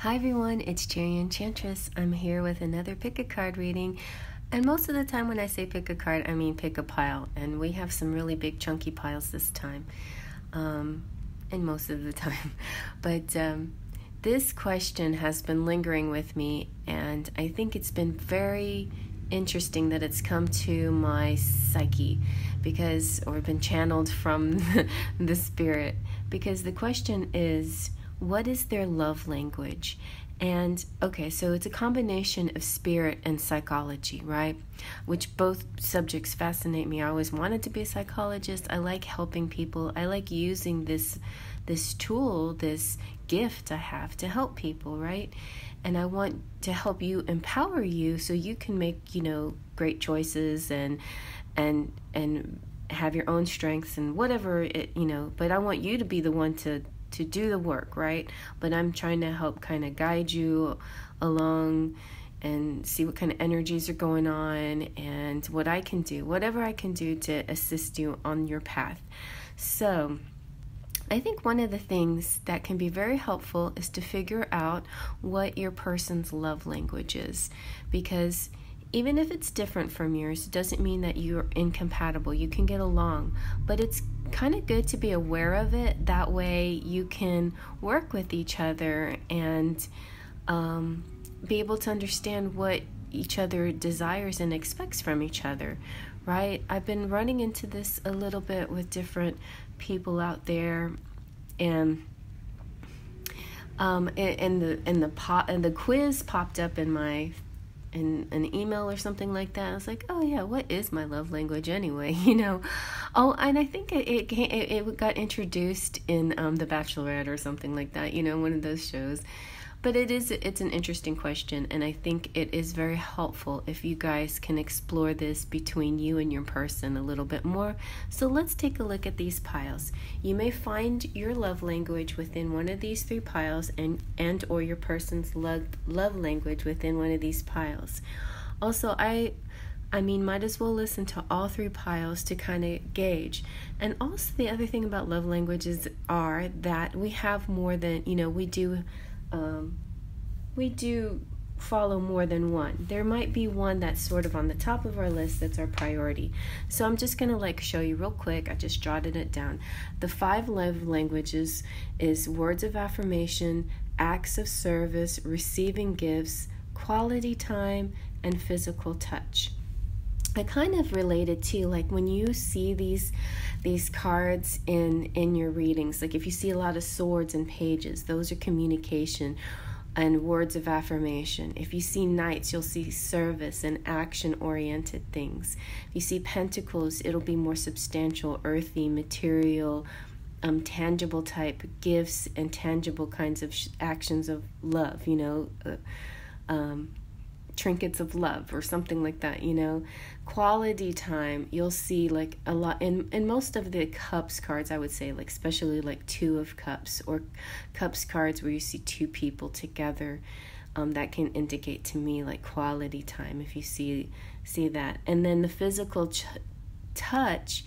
Hi everyone, it's CherryEnchantress. I'm here with another pick a card reading. And most of the time when I say pick a card, I mean pick a pile. And we have some really big chunky piles this time. And most of the time. But this question has been lingering with me, and I think it's been very interesting that it's come to my psyche or been channeled from the spirit, because the question is, what is their love language? And okay, so it's a combination of spirit and psychology, right? Which both subjects fascinate me. I always wanted to be a psychologist. I like helping people. I like using this tool, this gift I have to help people, right? And I want to help you, empower you, so you can make, great choices and have your own strengths and whatever it, but I want you to be the one to do the work, right? But I'm trying to help kind of guide you along and see what kind of energies are going on and what I can do, whatever I can do to assist you on your path. So I think one of the things that can be very helpful is to figure out what your person's love language is, because even if it's different from yours, it doesn't mean that you're incompatible. You can get along, but it's kind of good to be aware of it. That way you can work with each other and be able to understand what each other desires and expects from each other, right? I've been running into this a little bit with different people out there, and the quiz popped up in an email or something like that. I was like, oh yeah, what is my love language anyway? Oh, and I think it got introduced in The Bachelorette or something like that, one of those shows. But it's an interesting question, and I think it is very helpful if you guys can explore this between you and your person a little bit more. So let's take a look at these piles. You may find your love language within one of these three piles, and or your person's love language within one of these piles. Also, I might as well listen to all three piles to kind of gauge. And also the other thing about love languages are that we have more than, we do follow more than one. There might be one that's sort of on the top of our list that's our priority. So I'm just going to show you real quick. I just jotted it down. The 5 love languages is words of affirmation, acts of service, receiving gifts, quality time, and physical touch. I kind of related to when you see these cards in your readings, if you see a lot of swords and pages, those are communication and words of affirmation. If you see knights, you'll see service and action-oriented things. If you see pentacles, it'll be more substantial, earthy, material, tangible type gifts and tangible kinds of actions of love, trinkets of love or something like that, Quality time, you'll see a lot in most of the cups cards, I would say, especially 2 of cups or cups cards where you see 2 people together, that can indicate to me quality time if you see that. And then the physical touch,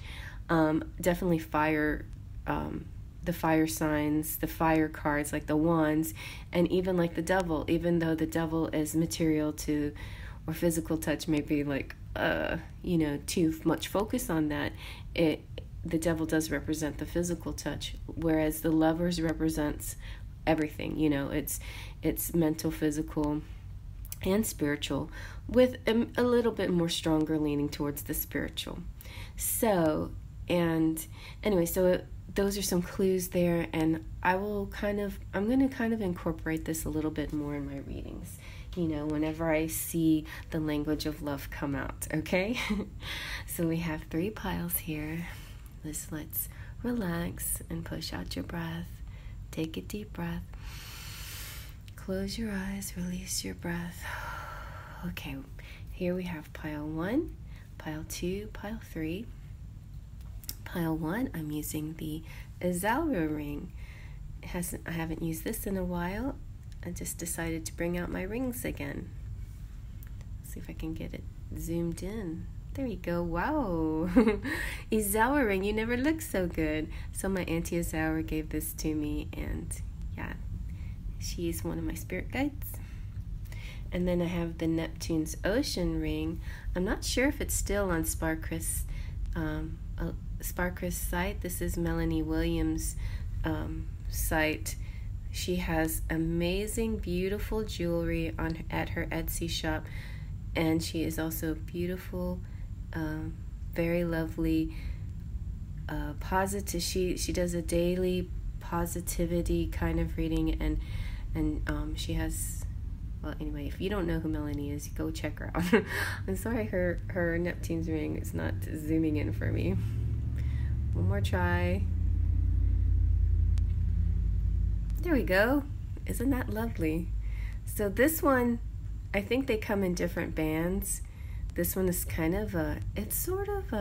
definitely fire, the fire signs, the fire cards, the wands, and even the devil, even though the devil is material to, or physical touch may be too much focus on that, the devil does represent the physical touch, whereas the lovers represents everything, it's mental, physical, and spiritual, with a little bit more stronger leaning towards the spiritual. So, and anyway, those are some clues there, and I'm going to incorporate this a little bit more in my readings, whenever I see the language of love come out, okay? So we have 3 piles here. Let's relax and push out your breath. Take a deep breath. Close your eyes, release your breath. Okay, here we have pile 1, pile 2, pile 3. Pile 1, I'm using the Isaura ring. I haven't used this in a while. I just decided to bring out my rings again. Let's see if I can get it zoomed in. There you go. Wow. Isaura ring, you never look so good. So my Auntie Isaura gave this to me, and yeah, She's one of my spirit guides. And then I have the Neptune's Ocean ring. I'm not sure if it's still on Sparkris' site. This is Melanie Williams' site. She has amazing, beautiful jewelry at her Etsy shop, and she is also beautiful, very lovely, positive. She does a daily positivity kind of reading, and she has. Well, anyway, if you don't know who Melanie is, go check her out. I'm sorry, her Neptune's ring is not zooming in for me. One more try. There we go. Isn't that lovely? So this one, I think they come in different bands. This one is kind of it's sort of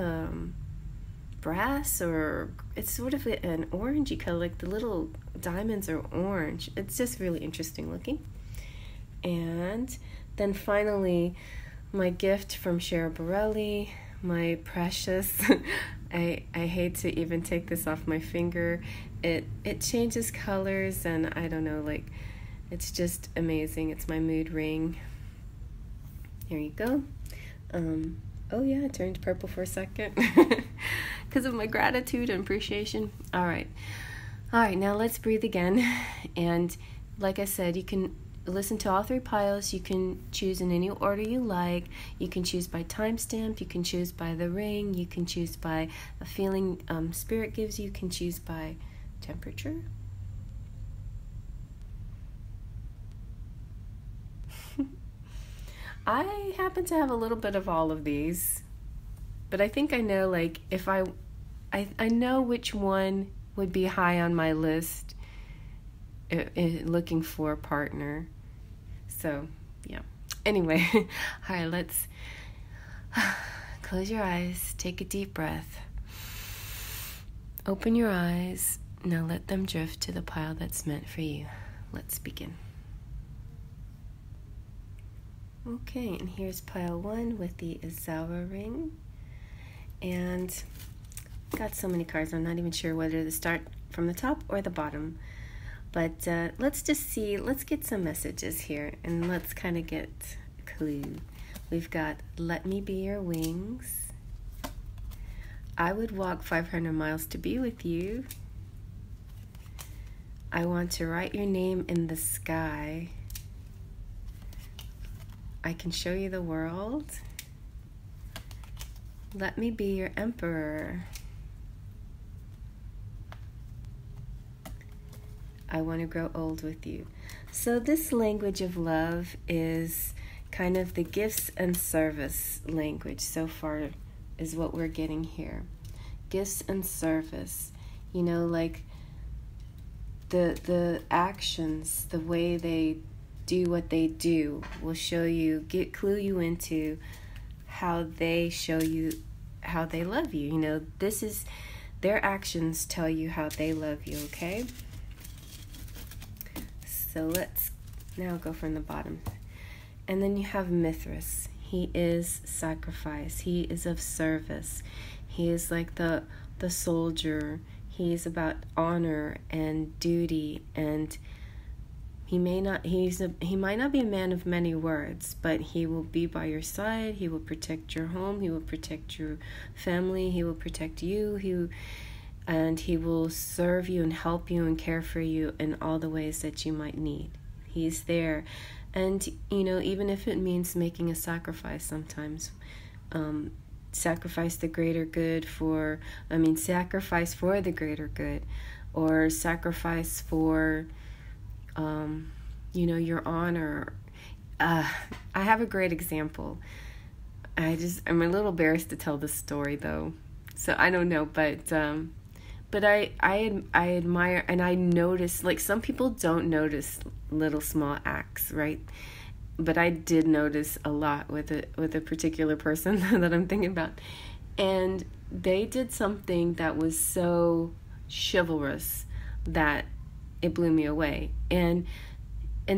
brass, or it's sort of an orangey color, like the little diamonds are orange. It's just really interesting looking. And then finally, my gift from Cheryl Borelli, my precious. I hate to even take this off my finger. It changes colors, and I don't know, like, it's just amazing. It's my mood ring. Here you go. Oh yeah, it turned purple for a second because of my gratitude and appreciation. All right, now let's breathe again. And like I said, you can listen to all three piles. You can choose in any order you like. You can choose by timestamp. You can choose by the ring. You can choose by a feeling spirit gives you. You can choose by temperature. I happen to have a little bit of all of these, but I think I know, like, if I know which one would be high on my list looking for a partner. So, yeah. Anyway, all right, let's close your eyes, take a deep breath, open your eyes. Now let them drift to the pile that's meant for you. Let's begin. Okay, and here's pile 1 with the Isaura ring. And got so many cards, I'm not even sure whether to start from the top or the bottom. But let's just see, let's get some messages here, and let's kind of get a clue. We've got, let me be your wings. I would walk 500 miles to be with you. I want to write your name in the sky. I can show you the world. Let me be your emperor. I want to grow old with you. So this language of love is kind of the gifts and service language so far, is what we're getting here. Gifts and service. You know, like the actions, the way they do what they do will show you, clue you into how they show you how they love you. You know, this is, their actions tell you how they love you, okay? So let's now go from the bottom. And then you have Mithras. He is sacrifice. He is of service. He is like the soldier. He is about honor and duty, and he might not be a man of many words, but he will be by your side. He will protect your home. He will protect your family. He will protect you. And he will serve you and help you and care for you in all the ways that you might need. He's there. And, you know, even if it means making a sacrifice sometimes, sacrifice the greater good sacrifice for the greater good, or sacrifice for, your honor. I have a great example. I'm a little embarrassed to tell this story though. So I don't know, but I admire, and I notice, like, some people don't notice little small acts, right? But I did notice a lot with a particular person that I'm thinking about. And they did something that was so chivalrous that it blew me away. And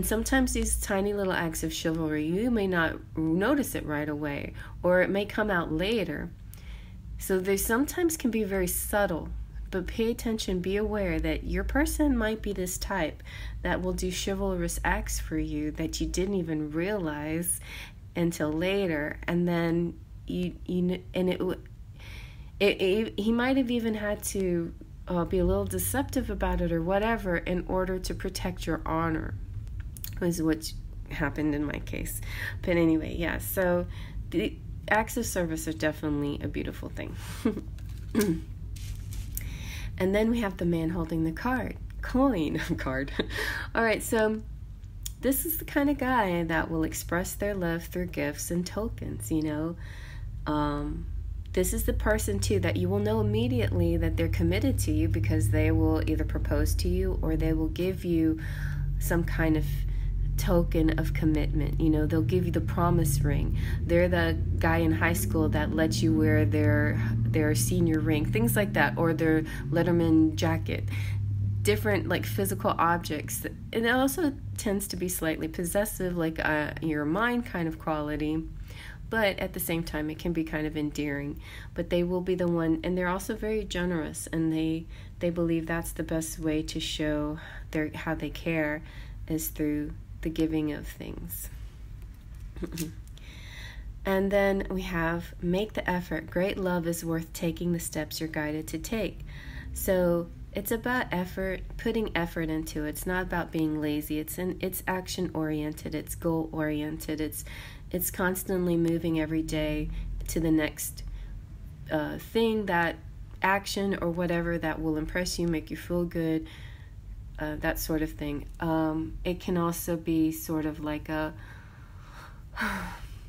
sometimes these tiny little acts of chivalry, you may not notice it right away, or it may come out later. So they sometimes can be very subtle, But pay attention, be aware that your person might be this type that will do chivalrous acts for you that you didn't even realize until later. And then he might have even had to be a little deceptive about it or whatever in order to protect your honor, is what happened in my case. But anyway, yeah, so the acts of service are definitely a beautiful thing. And then we have the man holding the coin. All right, so this is the kind of guy that will express their love through gifts and tokens, you know. This is the person, too, that you will know immediately that they're committed to you, because they will either propose to you or they will give you some kind of token of commitment. You know, they'll give you the promise ring. They're the guy in high school that lets you wear their senior ring, things like that, or their Letterman jacket. Different, like, physical objects. And it also tends to be slightly possessive, like your mind kind of quality. But at the same time, it can be kind of endearing. But they will be the one, and they're also very generous, and they believe that's the best way to show how they care, is through the giving of things. And then we have make the effort. Great love is worth taking the steps you're guided to take. So it's about effort, putting effort into it. It's not about being lazy. It's action oriented. It's goal oriented. It's constantly moving every day to the next thing, that action or whatever that will impress you, make you feel good, that sort of thing. It can also be sort of like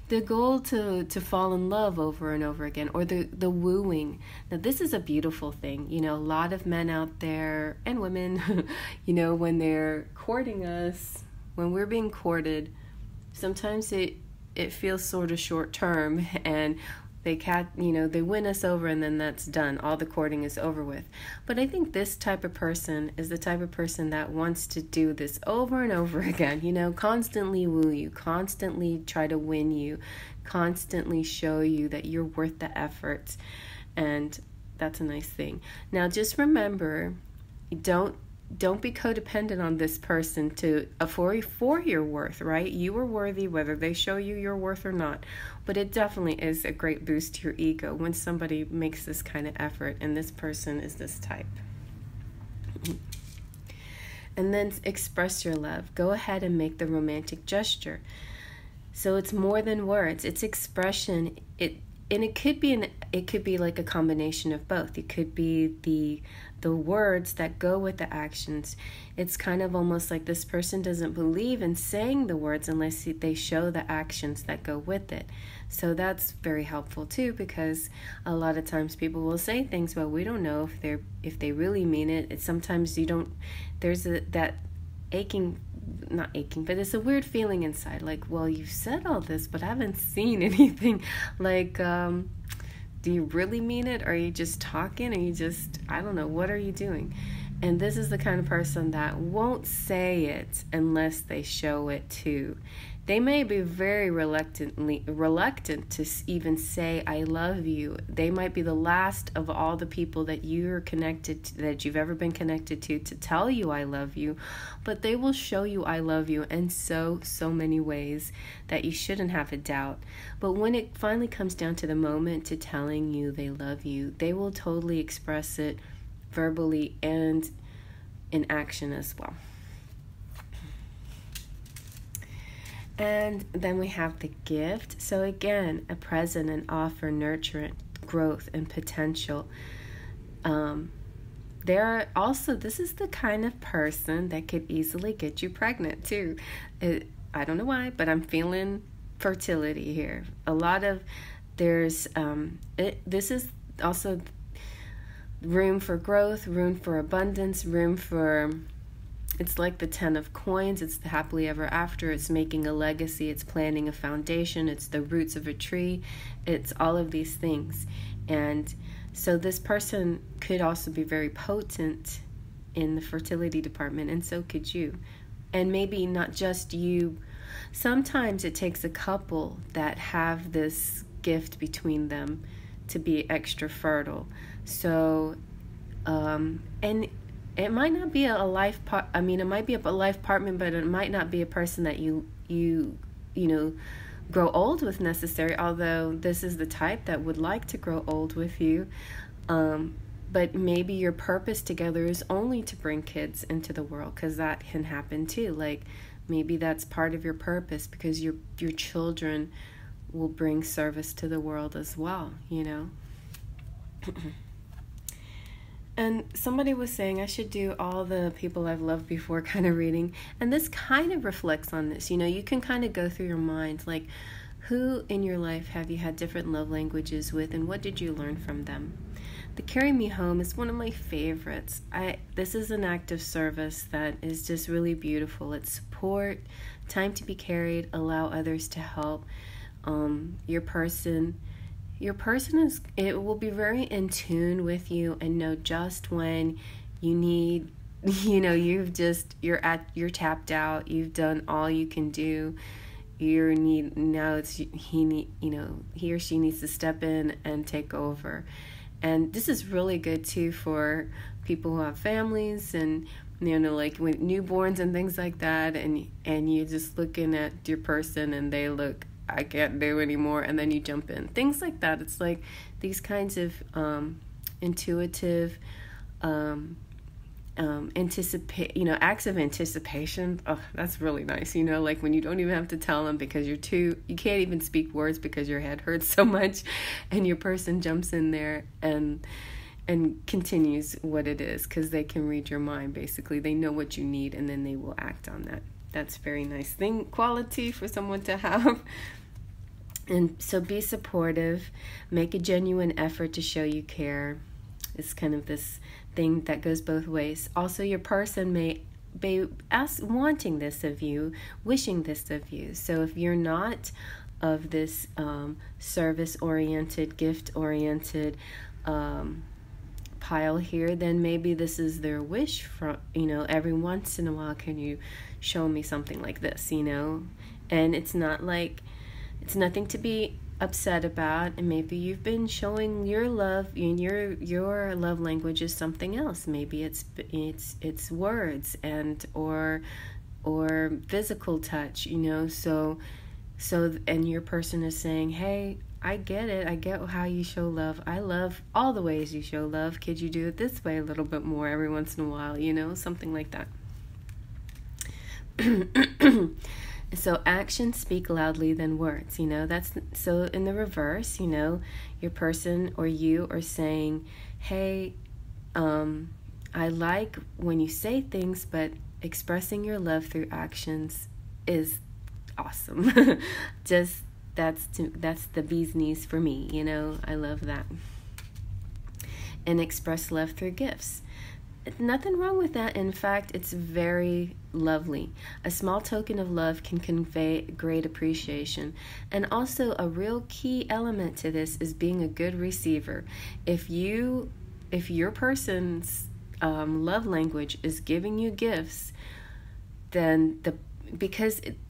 the goal to fall in love over and over again, or the wooing. Now, this is a beautiful thing. You know, a lot of men out there, and women, you know, when they're courting us, when we're being courted, sometimes it feels sort of short term, and they win us over, and then that's done. All the courting is over with. But I think this type of person is the type of person that wants to do this over and over again, you know, constantly woo you, constantly try to win you, constantly show you that you're worth the effort. And that's a nice thing. Now, just remember, don't be codependent on this person for your worth, right? You are worthy whether they show you your worth or not. But it definitely is a great boost to your ego when somebody makes this kind of effort, and this person is this type. And then express your love. Go ahead and make the romantic gesture. So it's more than words. It's expression. It could be like a combination of both. It could be the words that go with the actions. It's kind of almost like this person doesn't believe in saying the words unless they show the actions that go with it. So that's very helpful too, because a lot of times people will say things, but we don't know if they really mean it. It's sometimes there's that aching, not aching, but it's a weird feeling inside, like, well, you've said all this, but I haven't seen anything. Like, do you really mean it? Or are you just talking? Are you just, I don't know, what are you doing? And this is the kind of person that won't say it unless they show it too. They may be very reluctant to even say, I love you. They might be the last of all the people that you're connected to, that you've ever been connected to tell you I love you. But they will show you I love you in so many ways that you shouldn't have a doubt. But when it finally comes down to the moment to telling you they love you, they will totally express it verbally and in action as well. And then we have the gift. So again, a present, an offer, nurturance, growth, and potential. There are also, this is the kind of person that could easily get you pregnant too. I don't know why, but I'm feeling fertility here. This is also room for growth, room for abundance, it's like the 10 of coins. It's the happily ever after. It's making a legacy. It's planting a foundation. It's the roots of a tree. It's all of these things. And so this person could also be very potent in the fertility department, and so could you. And maybe not just you. Sometimes it takes a couple that have this gift between them to be extra fertile. So And it might not be a life I mean, it might be a life partner, but it might not be a person that you know, grow old with necessarily, although this is the type that would like to grow old with you. But maybe your purpose together is only to bring kids into the world, because that can happen too. Like, maybe that's part of your purpose, because your children will bring service to the world as well, you know. And somebody was saying I should do all the people I've loved before kind of reading. And this kind of reflects on this. You know, you can kind of go through your mind, like, who in your life have you had different love languages with, and what did you learn from them? The Carry Me Home is one of my favorites. This is an act of service that is just really beautiful. It's support, time to be carried, allow others to help. Your person is, it will be very in tune with you and know just when you need, you know, you're tapped out, you've done all you can do. He or she needs to step in and take over. And this is really good too for people who have families and, you know, like with newborns and things like that, and you're just looking at your person and they look, I can't do anymore, and then you jump in. Things like that. It's like these kinds of intuitive acts of anticipation. Oh, that's really nice. You know, like when you don't even have to tell them because you can't even speak words because your head hurts so much, and your person jumps in there and continues what it is, because they can read your mind. Basically, they know what you need, and then they will act on that. That's a very nice quality for someone to have. And so be supportive, make a genuine effort to show you care. It's kind of this thing that goes both ways. Also, your person may be wanting this of you, wishing this of you. So if you're not of this service-oriented, gift-oriented pile here, then maybe this is their wish from, you know, every once in a while, can you show me something like this, you know? And it's not like, it's nothing to be upset about, and maybe you've been showing your love, and your love language is something else. Maybe it's words and or physical touch, you know. So and your person is saying, hey, I get it. I get how you show love. I love all the ways you show love. Could you do it this way a little bit more every once in a while, you know, something like that. So actions speak loudly than words, you know. That's so in the reverse, you know, your person or you are saying, hey, I like when you say things, but expressing your love through actions is awesome. Just that's the bee's knees for me, you know. I love that. And express love through gifts. Nothing wrong with that. In fact, it's very lovely. A small token of love can convey great appreciation. And also, a real key element to this is being a good receiver. If your person's love language is giving you gifts, then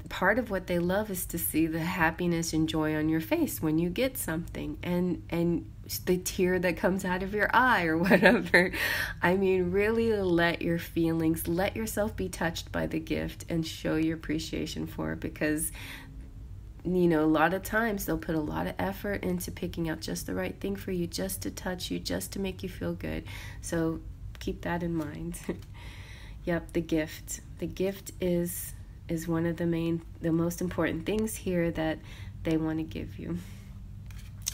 part of what they love is to see the happiness and joy on your face when you get something, and the tear that comes out of your eye or whatever. I mean, really let yourself be touched by the gift and show your appreciation for it, because, you know, a lot of times they'll put a lot of effort into picking out just the right thing for you, just to touch you, just to make you feel good. So keep that in mind. Yep, the gift. The gift is one of the most important things here that they want to give you.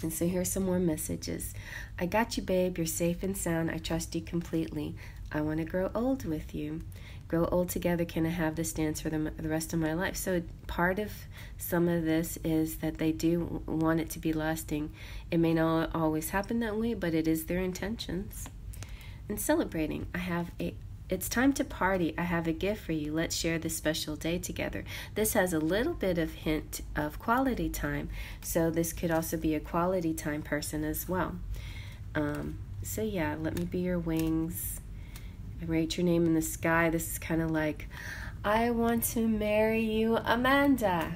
And so here's some more messages. I got you, babe. You're safe and sound. I trust you completely. I want to grow old with you. Grow old together. Can I have this dance for the rest of my life? So part of some of this is that they do want it to be lasting. It may not always happen that way, but it is their intentions. And celebrating. It's time to party. I have a gift for you. Let's share this special day together. This has a little bit of hint of quality time. So this could also be a quality time person as well. So yeah, let me be your wings. I write your name in the sky. This is kind of like, I want to marry you, Amanda.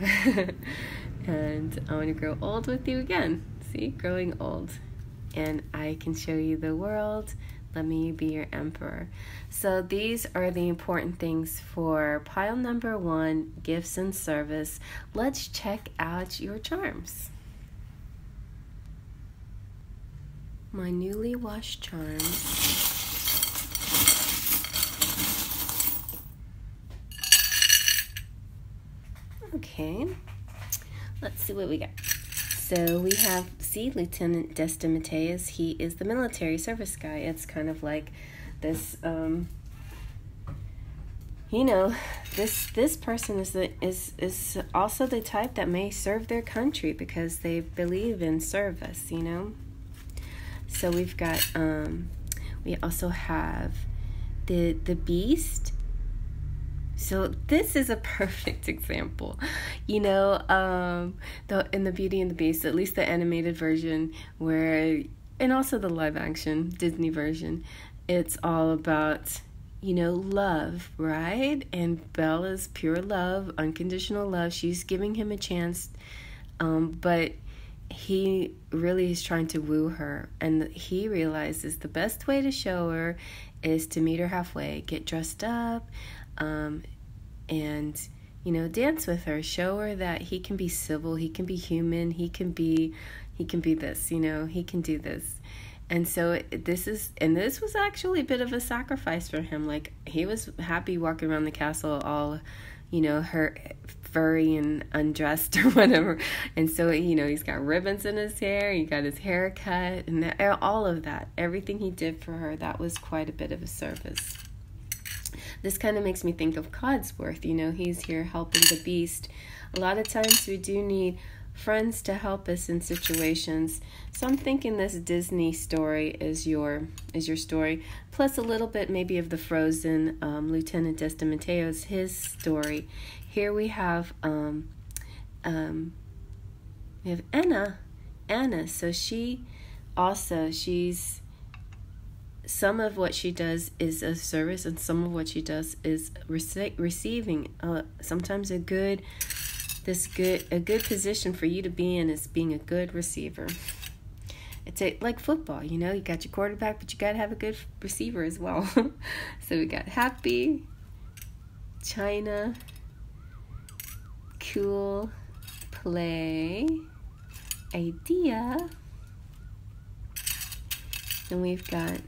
And I want to grow old with you again. See, growing old. And I can show you the world, Let me be your emperor. So these are the important things for pile number 1, gifts and service. Let's check out your charms. My newly washed charms. Okay, let's see what we got. So we have Lieutenant Destin Mateus. He is the military service guy. It's kind of like this, this person is also the type that may serve their country because they believe in service, So we've got, we also have the Beast. So this is a perfect example, in the Beauty and the Beast, at least the animated version, and also the live action Disney version, it's all about, love, right? And Bella's pure love, unconditional love. She's giving him a chance, but he really is trying to woo her, and he realizes the best way to show her is to meet her halfway, get dressed up, and dance with her, show her that he can be civil, he can be human, he can be this, he can do this. And so this was actually a bit of a sacrifice for him. Like, he was happy walking around the castle all, her furry and undressed or whatever. And so, he's got ribbons in his hair, he got his hair cut, and all of that, everything he did for her, that was quite a bit of a service. This kind of makes me think of Codsworth. He's here helping the Beast. A lot of times we do need friends to help us in situations. So I'm thinking this Disney story is your story, plus a little bit maybe of the Frozen Lieutenant Destin Mateos, his story. Here we have Anna. So she's some of what she does is a service, and some of what she does is receiving. Sometimes a good position for you to be in is being a good receiver. It's like football, you got your quarterback, but you got to have a good receiver as well. So we got Happy, China, Cool, Play, Idea, and we've got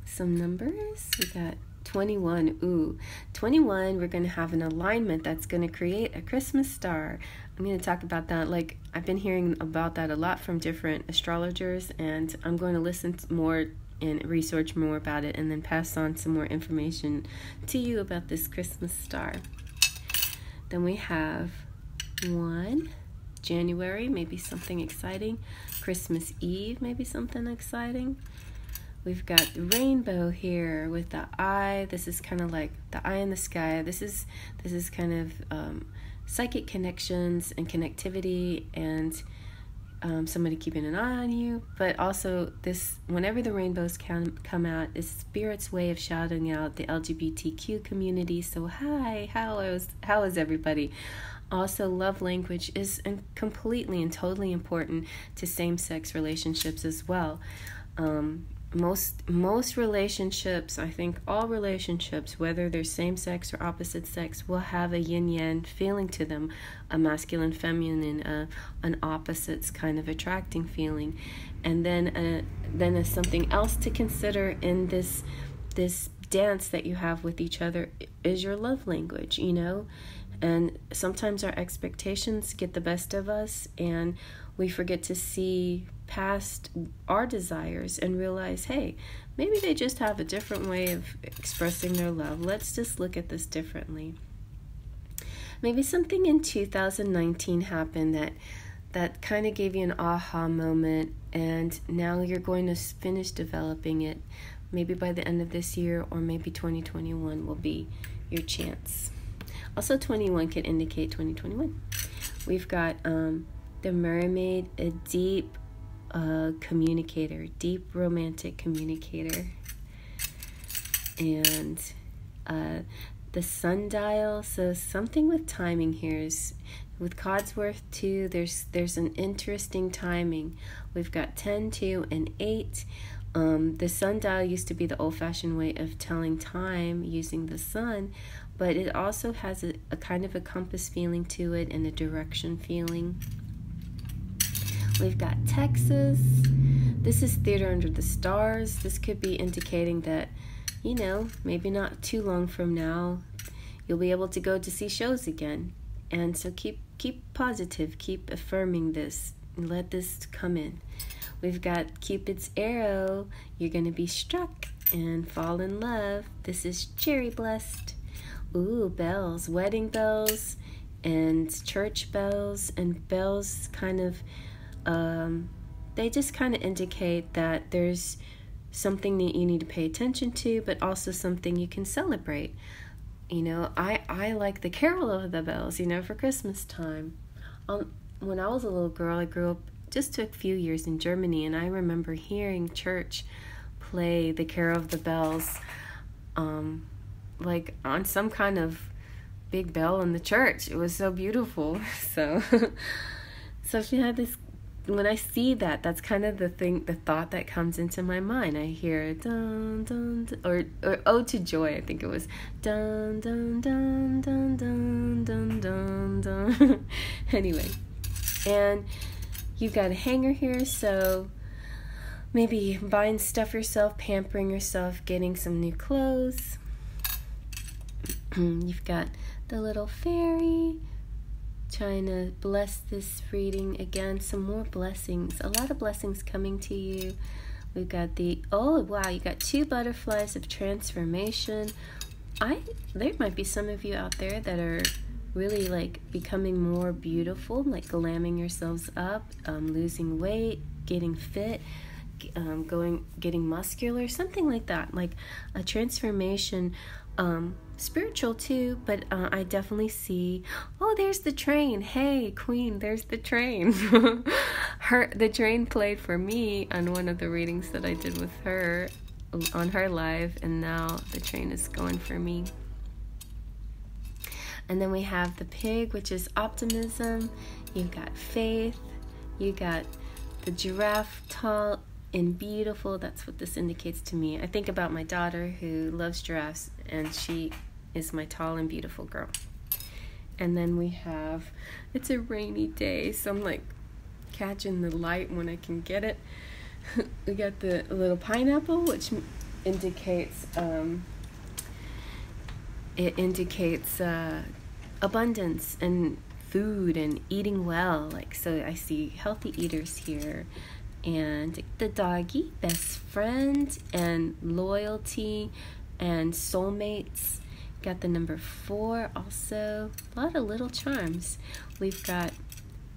some numbers. We got 21. 21, we're going to have an alignment that's going to create a Christmas star. I'm going to talk about that. Like, I've been hearing about that a lot from different astrologers, and I'm going to listen more and research more about it, and then pass on some more information to you about this Christmas star. Then we have 1 January, maybe something exciting. Christmas Eve, maybe something exciting. We've got the rainbow here with the eye. This is kind of like the eye in the sky. This is kind of psychic connections and connectivity, and somebody keeping an eye on you. But also, this, whenever the rainbows come out, is Spirit's way of shouting out the LGBTQ community. So hi, how is everybody? Also, love language is completely and totally important to same-sex relationships as well. Most relationships, I think all relationships, whether they're same-sex or opposite sex, will have a yin-yang feeling to them, a masculine, feminine, an opposites kind of attracting feeling. And then as something else to consider in this dance that you have with each other is your love language, And sometimes our expectations get the best of us, and we forget to see past our desires and realize, hey, maybe they just have a different way of expressing their love. Let's just look at this differently. Maybe something in 2019 happened that kind of gave you an aha moment, and now you're going to finish developing it. Maybe by the end of this year, or maybe 2021 will be your chance. Also, 21 can indicate 2021. We've got the mermaid, a deep communicator, deep romantic communicator. And the sundial, so something with timing here is, with Codsworth too, there's an interesting timing. We've got 10, 2, and 8. The sundial used to be the old-fashioned way of telling time using the sun, but it also has a kind of a compass feeling to it and a direction feeling. We've got Texas. This is Theater Under the Stars. This could be indicating that, you know, maybe not too long from now, you'll be able to go to see shows again. And so keep positive, keep affirming this, and let this come in. We've got Cupid's arrow. You're going to be struck and fall in love. This is cherry blessed. Ooh, bells, wedding bells and church bells, and bells kind of, they just kind of indicate that there's something that you need to pay attention to, but also something you can celebrate. You know, I like the Carol of the Bells, you know, for Christmas time. When I was a little girl, I grew up just a few years in Germany, and I remember hearing church play the Carol of the Bells, like on some kind of big bell in the church. It was so beautiful. So if you had this, when I see that, that's kind of the thought that comes into my mind. I hear dun dun, dun or Ode to Joy. I think it was dun dun dun dun dun dun dun dun. Anyway, and you've got a hanger here, so maybe buying stuff yourself, pampering yourself, getting some new clothes. You've got the little fairy trying to bless this reading again. Some more blessings, a lot of blessings coming to you. We've got oh wow, you got 2 butterflies of transformation. There might be some of you out there that are really like becoming more beautiful, like glamming yourselves up, losing weight, getting fit, getting muscular, something like that, like a transformation, spiritual too, but I definitely see, oh, there's the train. Hey, Queen, there's the train. The train played for me on one of the readings that I did with her on her live, and now the train is going for me. And then we have the pig, which is optimism. You've got faith. You got the giraffe, tall and beautiful. That's what this indicates to me. I think about my daughter who loves giraffes, and she is my tall and beautiful girl. And then we have, it's a rainy day, so I'm like catching the light when I can get it. We got the little pineapple, which indicates abundance and food and eating well. Like, so I see healthy eaters here. And the doggy, best friend and loyalty and soulmates. Got the number 4 also. A lot of little charms. We've got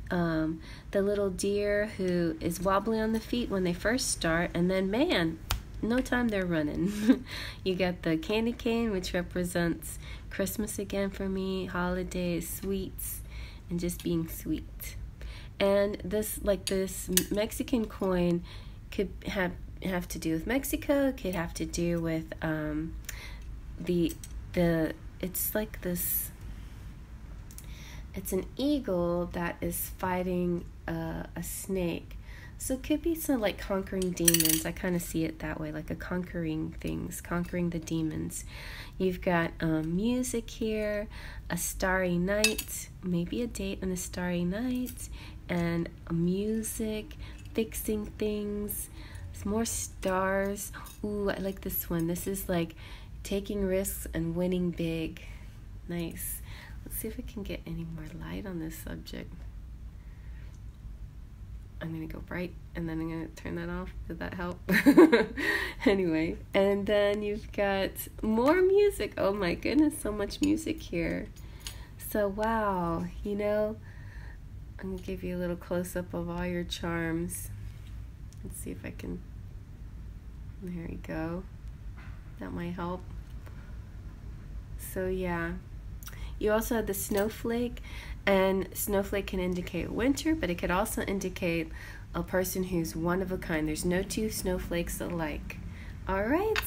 the little deer who is wobbly on the feet when they first start, and then man, no time they're running. You got the candy cane, which represents Christmas again for me, holidays, sweets, and just being sweet. And this Mexican coin could have to do with Mexico, could have to do with it's like this, it's an eagle that is fighting a snake. So it could be some like conquering demons. I kind of see it that way, like a conquering things, conquering the demons. You've got music here, a starry night, maybe a date on a starry night, and music, fixing things, some more stars. Ooh, I like this one. This is like taking risks and winning big. Nice. Let's see if we can get any more light on this subject. I'm going to go bright, and then I'm going to turn that off. Did that help? Anyway, and then you've got more music. Oh my goodness, so much music here. So, wow, you know, I'm going to give you a little close-up of all your charms. Let's see if I can, there you go. That might help. So, yeah. You also have the snowflake, and snowflake can indicate winter, but it could also indicate a person who's one of a kind. There's no 2 snowflakes alike. All right.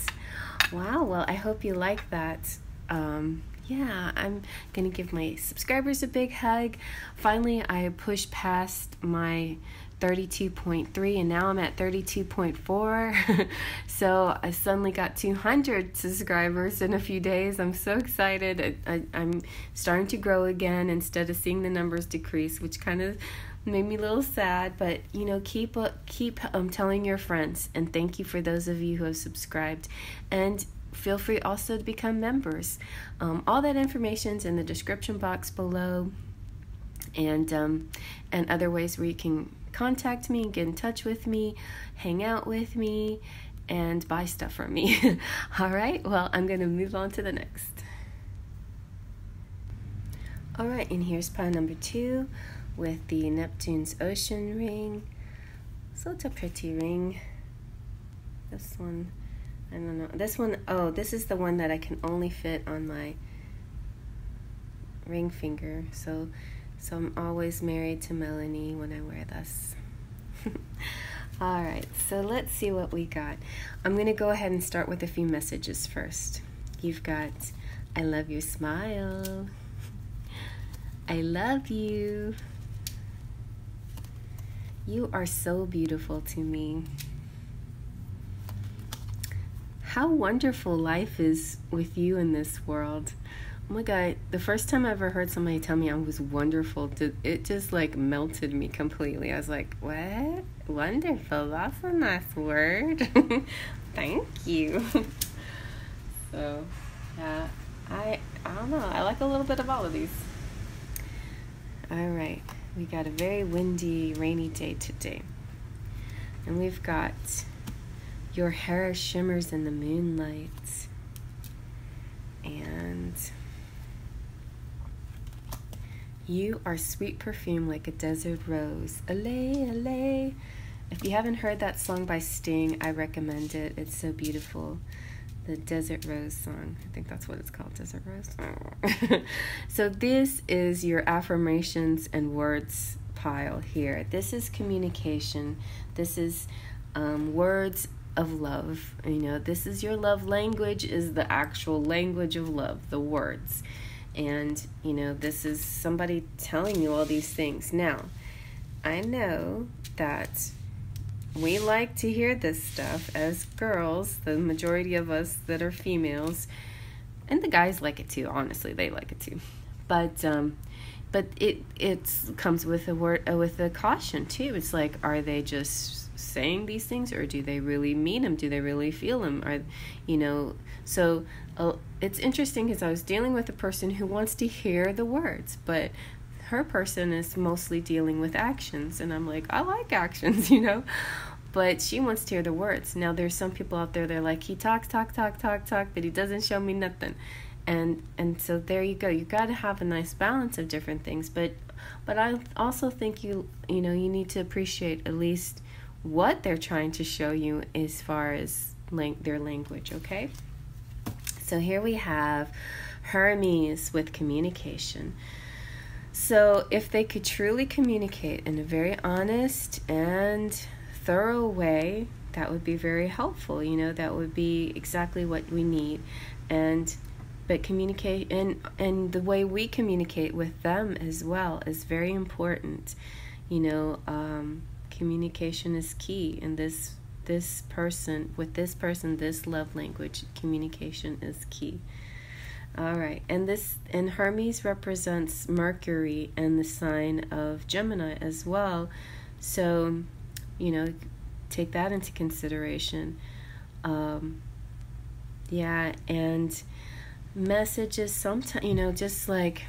Wow. Well, I hope you like that. Yeah, I'm going to give my subscribers a big hug. Finally, I pushed past my 32.3, and now I'm at 32.4. So I suddenly got 200 subscribers in a few days. I'm so excited. I'm starting to grow again instead of seeing the numbers decrease, which kind of made me a little sad. But keep telling your friends, and thank you for those of you who have subscribed, and feel free also to become members. All that information's in the description box below, and other ways where you can contact me, get in touch with me, hang out with me, and buy stuff from me. All right, well, I'm going to move on to the next. All right, and here's pile number 2 with the Neptune's Ocean ring. Such a pretty ring. This one, I don't know. This one, oh, this is the one that I can only fit on my ring finger. So I'm always married to Melanie when I wear this. All right, so let's see what we got. I'm going to go ahead and start with a few messages first. You've got, I love your smile. I love you. You are so beautiful to me. How wonderful life is with you in this world. Oh my God, the first time I ever heard somebody tell me I was wonderful, it just like melted me completely. I was like, what? Wonderful, that's a nice word. Thank you. So, yeah, I don't know. I like a little bit of all of these. All right, we got a very windy, rainy day today. And we've got your hair shimmers in the moonlight. And you are sweet perfume like a desert rose. Allez, allez. If you haven't heard that song by Sting, I recommend it. It's so beautiful. The Desert Rose song. I think that's what it's called, Desert Rose. So this is your affirmations and words pile here. This is communication. This is words of love. This is your love language, is the actual language of love, the words. And, this is somebody telling you all these things. Now, I know that we like to hear this stuff as girls, the majority of us that are females, and the guys like it too, honestly, they like it too. But it comes with a caution too. It's like, are they just saying these things, or do they really mean them? Do they really feel them? So it's interesting because I was dealing with a person who wants to hear the words, but her person is mostly dealing with actions, and I'm like, I like actions, but she wants to hear the words. Now there's some people out there, they're like, he talks, but he doesn't show me nothing. And so there you go. You got to have a nice balance of different things, but I also think you need to appreciate at least what they're trying to show you as far as their language, okay? So here we have Hermes with communication. So if they could truly communicate in a very honest and thorough way, that would be very helpful. That would be exactly what we need. But communicate, and the way we communicate with them as well is very important. Communication is key, and this love language, communication is key. All right, and Hermes represents Mercury and the sign of Gemini as well. So, take that into consideration. And messages sometimes, just like,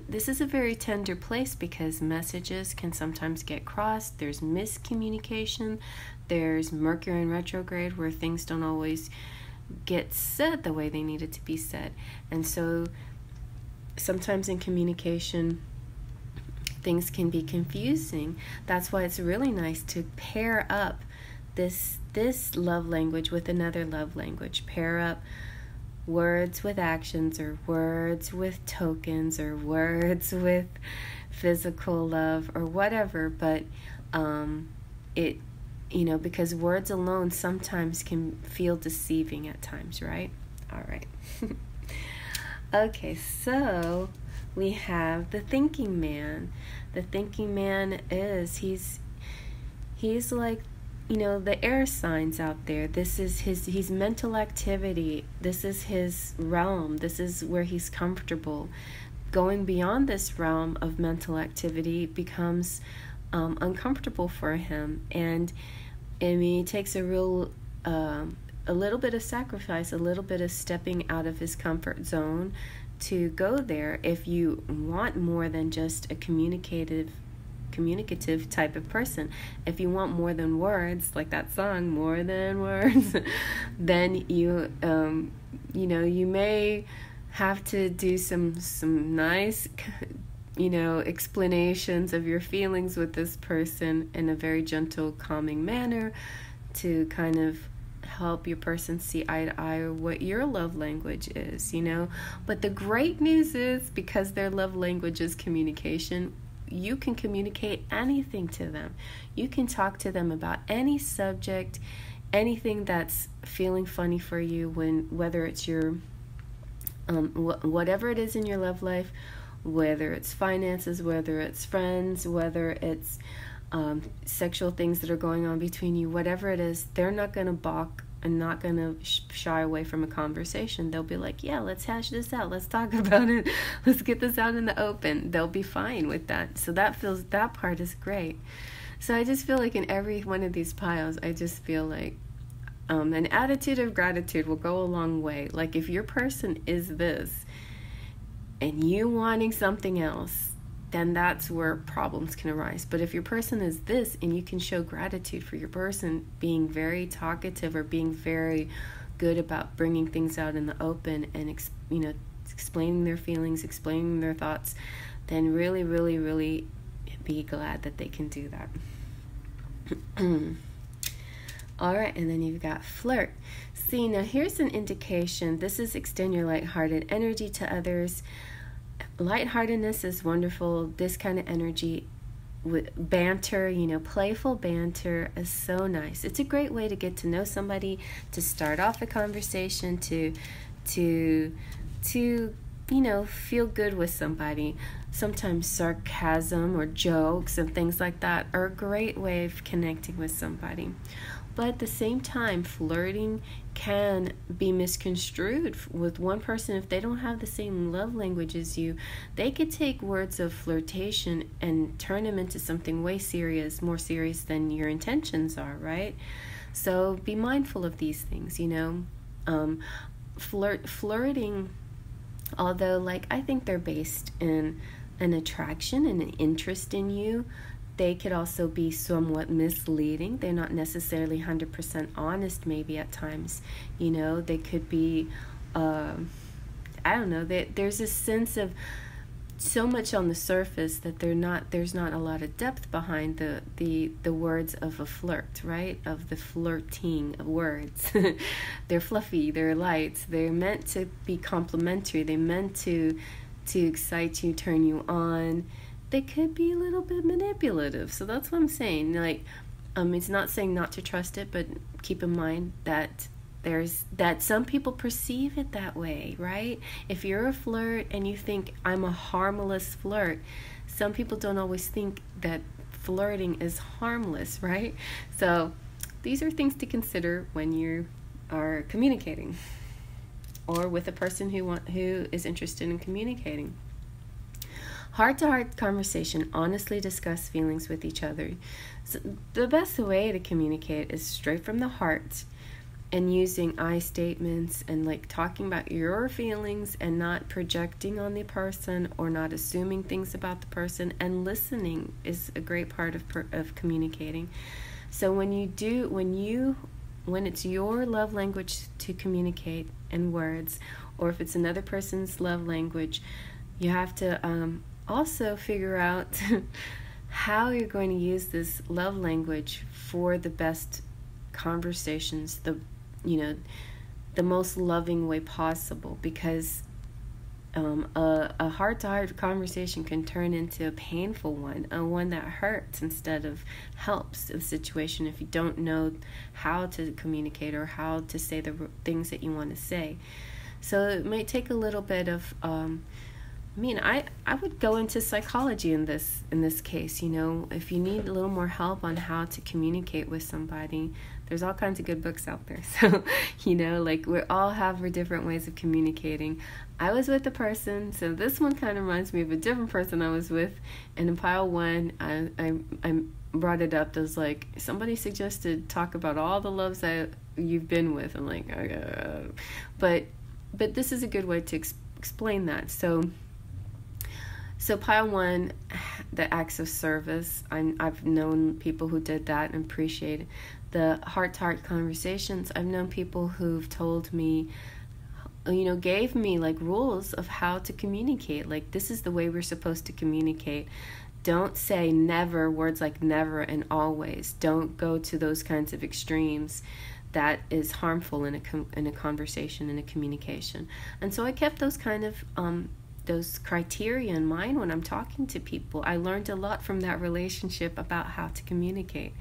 this is a very tender place because messages can sometimes get crossed. There's miscommunication. There's Mercury in retrograde where things don't always get said the way they needed to be said. And so sometimes in communication, things can be confusing. That's why it's really nice to pair up this love language with another love language. Pair up words with actions, or words with tokens, or words with physical love, or whatever. But because words alone sometimes can feel deceiving at times, right? All right. Okay, so we have the thinking man. The thinking man He's like, the air signs out there. This is he's mental activity. This is his realm. This is where he's comfortable. Going beyond this realm of mental activity becomes uncomfortable for him. And I mean, it takes a little bit of sacrifice, a little bit of stepping out of his comfort zone to go there if you want more than just a communicative type of person. If you want more than words, like that song, More Than Words, then you may have to do some nice explanations of your feelings with this person in a very gentle, calming manner to kind of help your person see eye to eye what your love language is, But the great news is, because their love language is communication, you can communicate anything to them. You can talk to them about any subject, anything that's feeling funny for you, whether it's your whatever it is in your love life, whether it's finances, whether it's friends, whether it's sexual things that are going on between you, whatever it is, they're not going to balk and not going to shy away from a conversation. They'll be like, yeah, let's hash this out. Let's talk about it. Let's get this out in the open. They'll be fine with that. So that part is great. So I just feel like in every one of these piles, I just feel like an attitude of gratitude will go a long way. Like if your person is this and you wanting something else, then that's where problems can arise. But if your person is this and you can show gratitude for your person being very talkative or being very good about bringing things out in the open and explaining their feelings, explaining their thoughts, then really, really, really be glad that they can do that. All right, and then you've got flirt. See, now here's an indication. This is extend your lighthearted energy to others. Lightheartedness is wonderful. This kind of energy with banter, playful banter is so nice. It's a great way to get to know somebody, to start off a conversation, to feel good with somebody. Sometimes sarcasm or jokes and things like that are a great way of connecting with somebody. But at the same time, flirting can be misconstrued with one person. If they don't have the same love language as you, they could take words of flirtation and turn them into something way serious, more serious than your intentions are, right? So be mindful of these things, flirting, although I think they're based in an attraction and an interest in you, they could also be somewhat misleading. They're not necessarily 100% honest maybe at times. They could be, I don't know, there's a sense of so much on the surface that there's not a lot of depth behind the words of a flirt, right? Of the flirting of words. They're fluffy, they're light, they're meant to be complimentary, they're meant to excite you, turn you on. They could be a little bit manipulative. So that's what I'm saying. It's not saying not to trust it, but keep in mind that that some people perceive it that way, right? If you're a flirt and you think I'm a harmless flirt, some people don't always think that flirting is harmless, right? So these are things to consider when you are communicating or with a person who is interested in communicating. Heart-to-heart conversation, honestly discuss feelings with each other. So the best way to communicate is straight from the heart and using I statements and talking about your feelings and not projecting on the person or not assuming things about the person. And listening is a great part of communicating. So when it's your love language to communicate in words, or if it's another person's love language, you have to also figure out how you're going to use this love language for the best conversations, the most loving way possible, because a heart-to-heart conversation can turn into a painful one, one that hurts instead of helps a situation if you don't know how to communicate or how to say the things that you want to say. So it might take a little bit of I mean, I would go into psychology in this case, you know. If you need a little more help on how to communicate with somebody, there's all kinds of good books out there. So, you know, like, we all have our different ways of communicating. I was with a person, so this one kind of reminds me of a different person I was with. And in pile 1, I brought it up as like, somebody suggested talk about all the loves that you've been with. I'm like, but this is a good way to explain that. So pile 1, the acts of service. I've known people who did that and appreciate it. The heart-to-heart conversations. I've known people who've told me, you know, gave me like rules of how to communicate. Like, this is the way we're supposed to communicate. Don't say never, words like never and always. Don't go to those kinds of extremes. That is harmful in a conversation, in a communication. And so I kept those kind of those criteria in mind when I'm talking to people. I learned a lot from that relationship about how to communicate.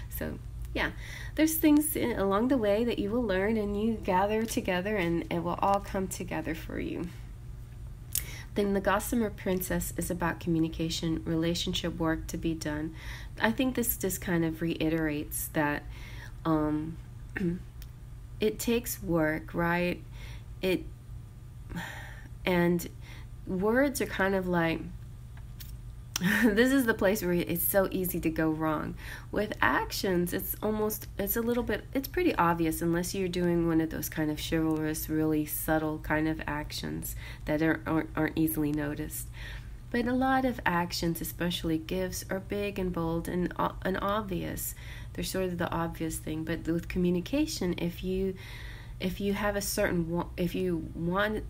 So yeah, there's things along the way that you will learn and you gather together, and it will all come together for you. Then the Gossamer Princess is about communication, relationship work to be done. I think this just kind of reiterates that it takes work, right? And words are kind of like, this is the place where it's so easy to go wrong. With actions, it's pretty obvious, unless you're doing one of those kind of chivalrous, really subtle kind of actions that aren't easily noticed. But a lot of actions, especially gifts, are big and bold and obvious. They're sort of the obvious thing. But with communication, if you have a certain,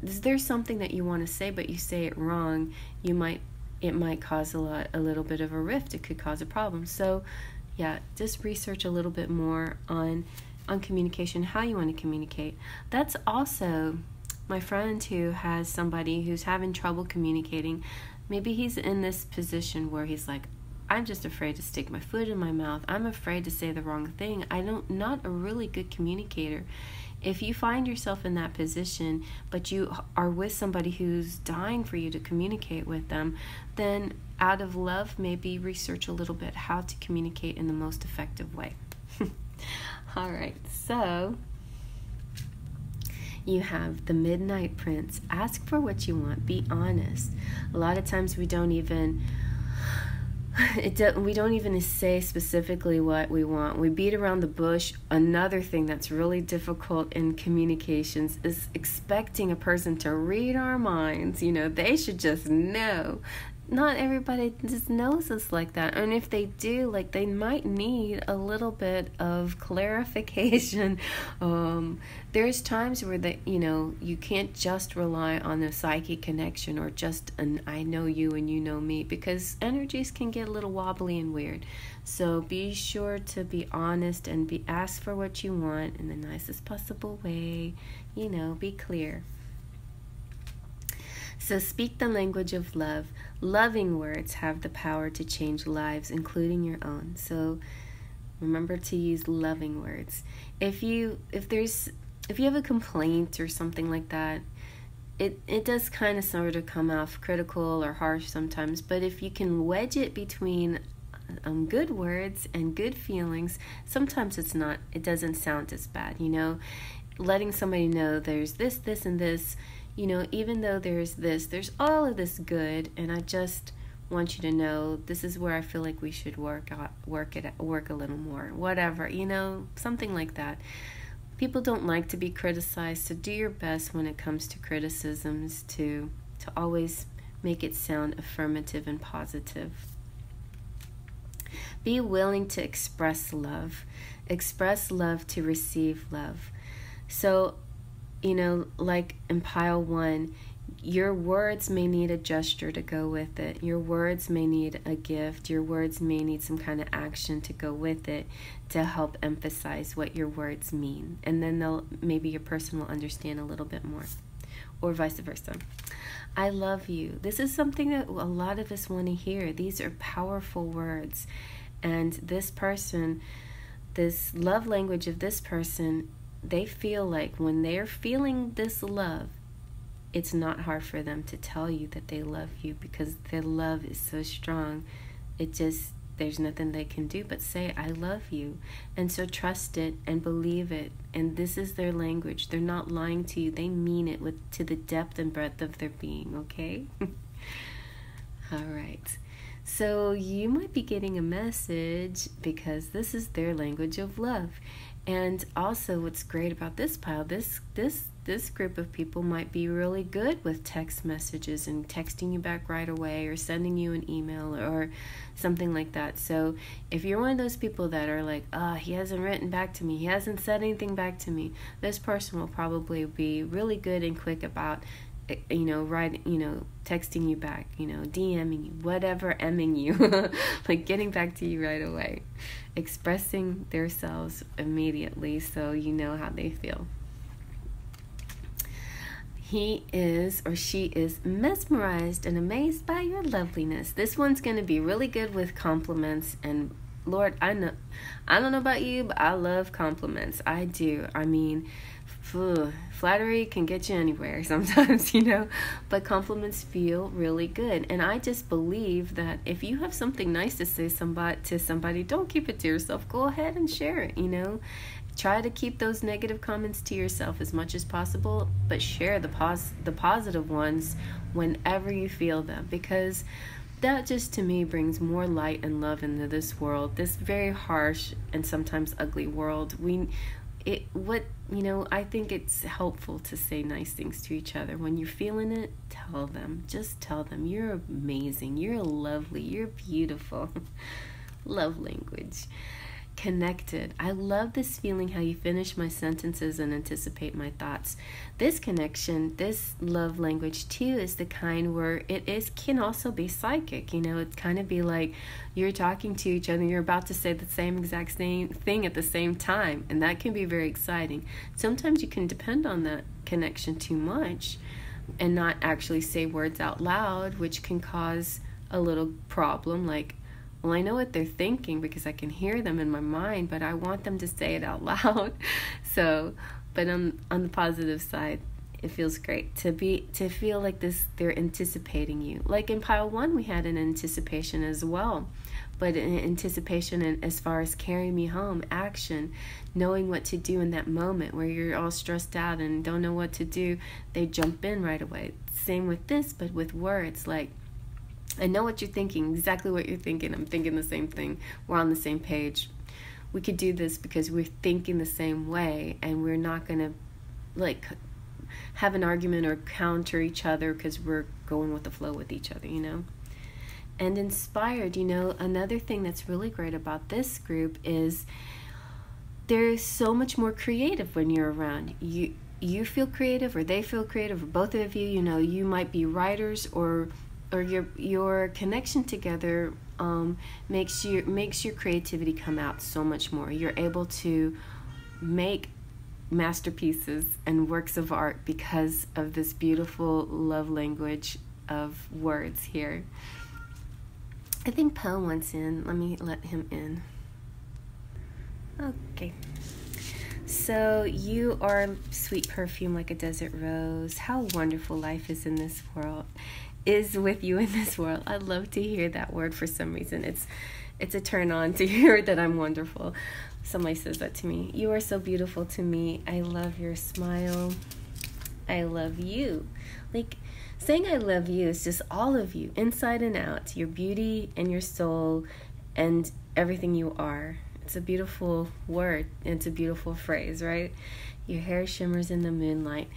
there's something that you want to say, but you say it wrong, it might cause a little bit of a rift. It could cause a problem. So yeah, just research a little bit more on communication, how you want to communicate. That's also my friend who has somebody who's having trouble communicating. Maybe he's in this position where he's like, I'm just afraid to stick my foot in my mouth. I'm afraid to say the wrong thing. Not a really good communicator. If you find yourself in that position, but you are with somebody who's dying for you to communicate with them, then out of love, maybe research a little bit how to communicate in the most effective way. All right, so you have the Midnight Prince. Ask for what you want. Be honest. A lot of times we don't even say specifically what we want. We beat around the bush. Another thing that's really difficult in communications is expecting a person to read our minds. You know, they should just know. Not everybody just knows us like that. And if they do, like, they might need a little bit of clarification. There's times where you can't just rely on a psychic connection or just an I know you and you know me, because energies can get a little wobbly and weird. So be sure to be honest and ask for what you want in the nicest possible way. Be clear. So speak the language of love. Loving words have the power to change lives, including your own. So remember to use loving words. If you have a complaint or something like that, it does kind of sort of come off critical or harsh sometimes. But if you can wedge it between good words and good feelings, sometimes it doesn't sound as bad. Letting somebody know there's this, and this. Even though there's all of this good, and I just want you to know this is where I feel like we should work a little more, whatever, something like that. People don't like to be criticized, so do your best when it comes to criticisms to always make it sound affirmative and positive. Be willing to express love to receive love. So like in pile 1, your words may need a gesture to go with it. Your words may need a gift. Your words may need some kind of action to go with it to help emphasize what your words mean. And then maybe your person will understand a little bit more, or vice versa. I love you. This is something that a lot of us want to hear. These are powerful words. And this person, this love language of this person, they feel like when they're feeling this love, it's not hard for them to tell you that they love you, because their love is so strong. There's nothing they can do but say, I love you. And so trust it and believe it. And this is their language. They're not lying to you. They mean it to the depth and breadth of their being, okay? All right. So you might be getting a message because this is their language of love. And also what's great about this pile, this group of people might be really good with text messages and texting you back right away, or sending you an email or something like that. So if you're one of those people that are like, he hasn't written back to me, he hasn't said anything back to me, this person will probably be really good and quick about texting you back, DMing you, whatever, emming you, like getting back to you right away, expressing themselves immediately so you know how they feel. He is or she is mesmerized and amazed by your loveliness. This one's going to be really good with compliments. And Lord, I don't know about you, but I love compliments. I do. I mean, flattery can get you anywhere sometimes, but compliments feel really good. And I just believe that if you have something nice to say to somebody, don't keep it to yourself. Go ahead and share it, Try to keep those negative comments to yourself as much as possible, but share the positive ones whenever you feel them, because that just, to me, brings more light and love into this world, this very harsh and sometimes ugly world. I think it's helpful to say nice things to each other. When you're feeling it, tell them. Just tell them, you're amazing, you're lovely, you're beautiful. Love language. Connected. I love this feeling how you finish my sentences and anticipate my thoughts. This connection, this love language too, is the kind where can also be psychic. It's kind of be like you're talking to each other, you're about to say the same exact same thing at the same time, and that can be very exciting. Sometimes you can depend on that connection too much and not actually say words out loud, which can cause a little problem, like, well, I know what they're thinking because I can hear them in my mind, but I want them to say it out loud. But on the positive side, it feels great to feel like this. They're anticipating you. Like in pile 1, we had an anticipation as well, but an anticipation as far as carrying me home, action, knowing what to do in that moment where you're all stressed out and don't know what to do. They jump in right away. Same with this, but with words like, I know what you're thinking, exactly what you're thinking. I'm thinking the same thing. We're on the same page. We could do this because we're thinking the same way, and we're not going to have an argument or counter each other because we're going with the flow with each other, And inspired, another thing that's really great about this group is they're so much more creative when you're around. You feel creative, or they feel creative, or both of you, you might be writers, or your connection together makes your creativity come out so much more. You're able to make masterpieces and works of art because of this beautiful love language of words here. I think Poe wants in. Let me let him in. Okay. So you are sweet perfume like a desert rose. How wonderful life is in this world. Is with you in this world. I love to hear that word for some reason. It's a turn on to hear that I'm wonderful. Somebody says that to me. You are so beautiful to me. I love your smile. I love you. Like, saying I love you is just all of you, inside and out. Your beauty and your soul and everything you are. It's a beautiful word. It's a beautiful phrase, right? Your hair shimmers in the moonlight.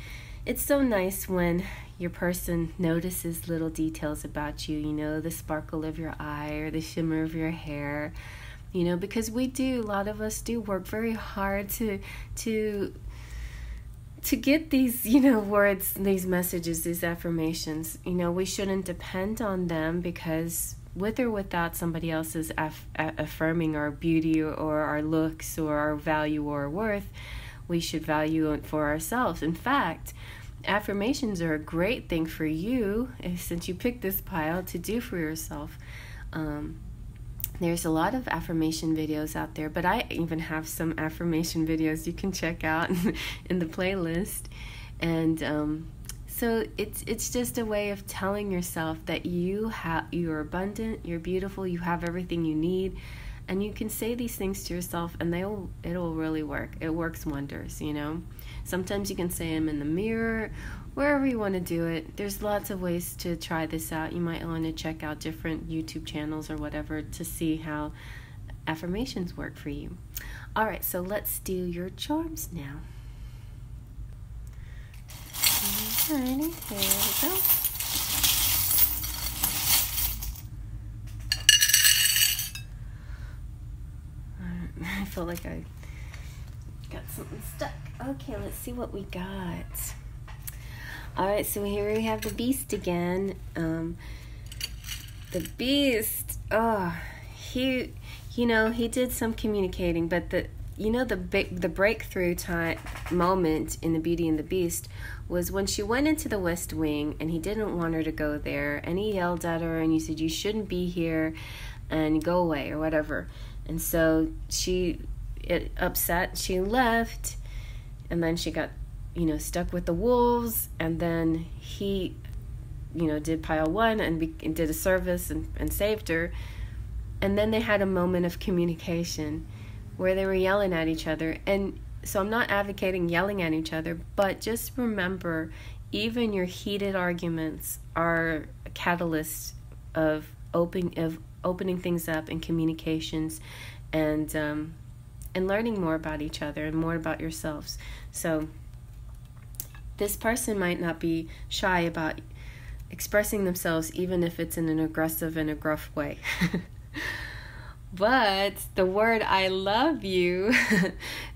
It's so nice when your person notices little details about you, the sparkle of your eye or the shimmer of your hair, because a lot of us do work very hard to get these, words, these messages, these affirmations. We shouldn't depend on them, because with or without somebody else's affirming our beauty or our looks or our value or our worth, we should value it for ourselves. In fact, affirmations are a great thing for you, since you picked this pile, to do for yourself. There's a lot of affirmation videos out there, but I even have some affirmation videos you can check out in the playlist. And So it's just a way of telling yourself that you're abundant, you're beautiful, you have everything you need, and you can say these things to yourself, and it'll really work. It works wonders, you know. Sometimes you can say them in the mirror, wherever you want to do it. There's lots of ways to try this out. You might want to check out different YouTube channels or whatever to see how affirmations work for you. All right, so let's do your charms now. Alrighty, here we go. I feel like I got something stuck. Okay, let's see what we got. Alright, so here we have the Beast again. The Beast, he did some communicating, but the breakthrough moment in The Beauty and the Beast was when she went into the West Wing and he didn't want her to go there, and he yelled at her and he said, you shouldn't be here and go away or whatever. And so it upset, she left, and then she got stuck with the wolves, and then he did pile one and did a service and saved her. And then they had a moment of communication where they were yelling at each other. And so I'm not advocating yelling at each other, but just remember, even your heated arguments are a catalyst of opening things up in communications, and learning more about each other and more about yourselves. So this person might not be shy about expressing themselves, even if it's in an aggressive and a gruff way. But the word I love you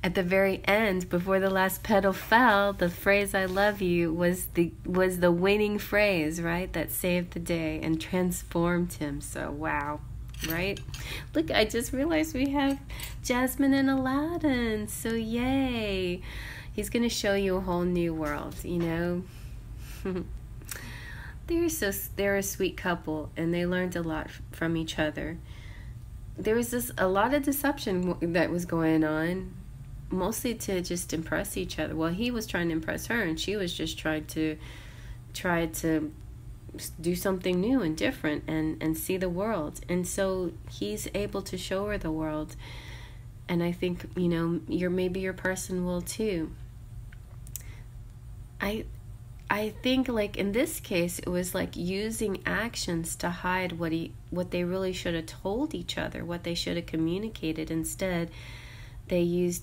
at the very end, before the last petal fell, the phrase I love you was the winning phrase, right? That saved the day and transformed him. So wow, right? Look, I just realized we have Jasmine and Aladdin. So yay. He's going to show you a whole new world, They're a sweet couple, and they learned a lot from each other. There was a lot of deception that was going on, mostly to just impress each other. Well, he was trying to impress her, and she was just trying to do something new and different and see the world. And so he's able to show her the world. And I think, maybe your person will too. I think, like, in this case, it was like using actions to hide what they really should have told each other, what they should have communicated. Instead, they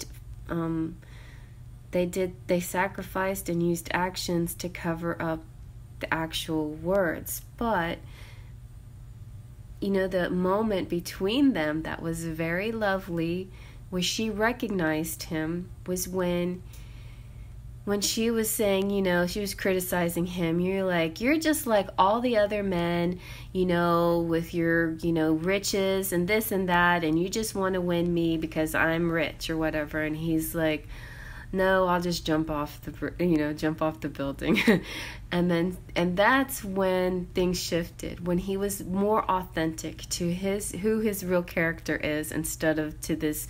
sacrificed and used actions to cover up the actual words. But, the moment between them that was very lovely, where she recognized him, was when she was saying, she was criticizing him. You're like, you're just like all the other men, with your, riches and this and that, and you just want to win me because I'm rich or whatever. And he's like, no, I'll just jump off the building. and that's when things shifted, when he was more authentic to who his real character is, instead of to this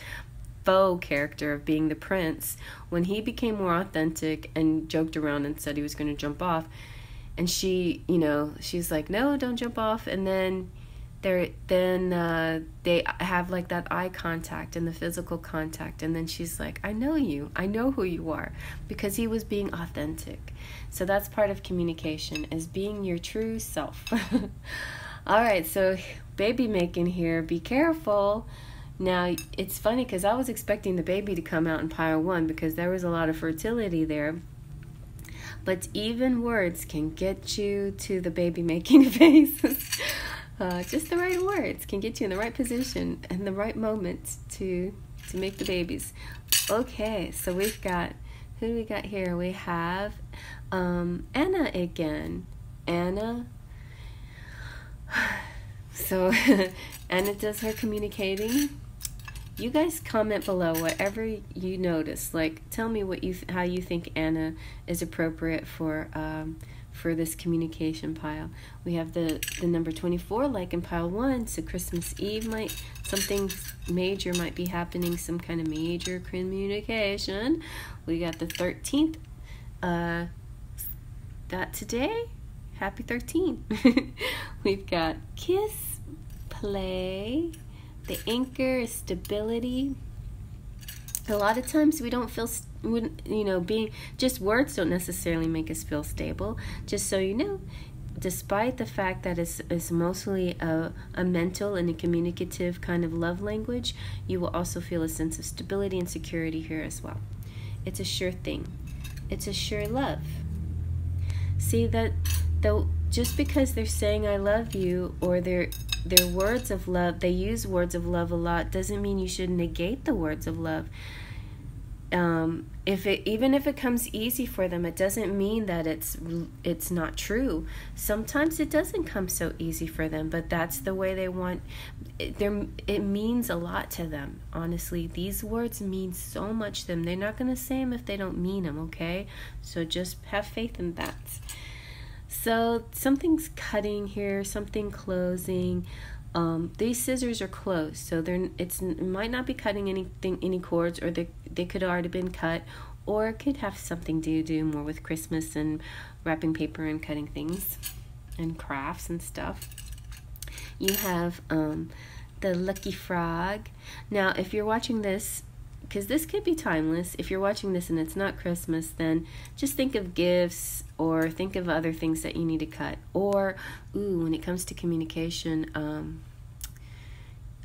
faux character of being the prince. When he became more authentic and joked around and said he was going to jump off, and she's like, no, don't jump off. And then they have like that eye contact and the physical contact, and then she's like, I know you, I know who you are, because he was being authentic. So that's part of communication, is being your true self. All right, so baby making here, be careful. Now, it's funny because I was expecting the baby to come out in pile 1 because there was a lot of fertility there. But even words can get you to the baby making phase. Just the right words can get you in the right position and the right moment to make the babies. Okay, so we've got, who do we got here? We have Anna again. Anna. So Anna does her communicating. You guys comment below whatever you notice. Like, tell me how you think Anna is appropriate for this communication pile. We have the number 24, like in pile 1. So Christmas Eve, something major might be happening, some kind of major communication. We got the 13th today, happy 13. We've got kiss, play. The anchor is stability. A lot of times we don't feel, being just words don't necessarily make us feel stable. Just so you know, despite the fact that it's mostly a mental and a communicative kind of love language, you will also feel a sense of stability and security here as well. It's a sure thing. It's a sure love. See that though, just because they're saying I love you, or they're words of love, they use words of love a lot, doesn't mean you should negate the words of love. Even if it comes easy for them, it doesn't mean that it's not true. Sometimes it doesn't come so easy for them, but that's the way they want. It means a lot to them. Honestly, these words mean so much to them. They're not going to say them if they don't mean them. Okay, so just have faith in that. So something's cutting here, something closing. These scissors are closed, so it might not be cutting any cords, or they could have already been cut, or it could have something to do more with Christmas and wrapping paper and cutting things and crafts and stuff. You have the lucky frog. Now, if you're watching this, because this could be timeless, if you're watching this and it's not Christmas, then just think of gifts, or think of other things that you need to cut. Or, when it comes to communication,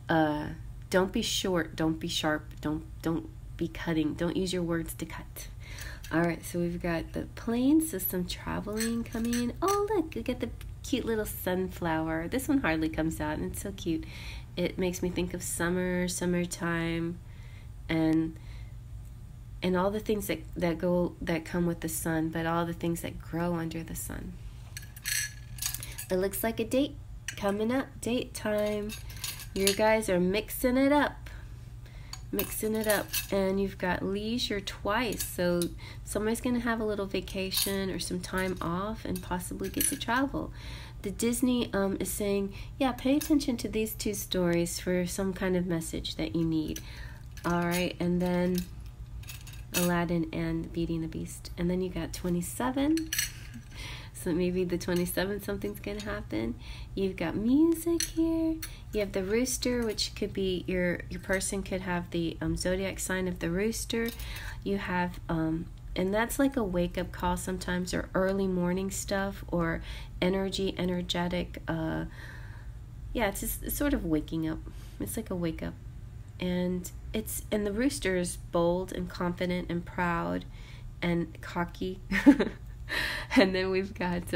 don't be short, don't be sharp, don't be cutting, don't use your words to cut. All right, so we've got the plane system traveling coming in. Oh, look, we got the cute little sunflower. This one hardly comes out, and it's so cute. It makes me think of summertime, and all the things that come with the sun, but all the things that grow under the sun. It looks like a date coming up, date time. You guys are mixing it up, and you've got leisure twice, so somebody's going to have a little vacation or some time off and possibly get to travel. The Disney is saying, yeah, pay attention to these two stories for some kind of message that you need. All right, and then Aladdin and Beauty and the Beast. And then you got 27. So maybe the 27th something's going to happen. You've got music here. You have the rooster, which could be your person could have the zodiac sign of the rooster. You have, and that's like a wake-up call sometimes, or early morning stuff, or energetic. Yeah, it's sort of waking up. It's like a wake-up. And the rooster is bold and confident and proud and cocky. And then we've got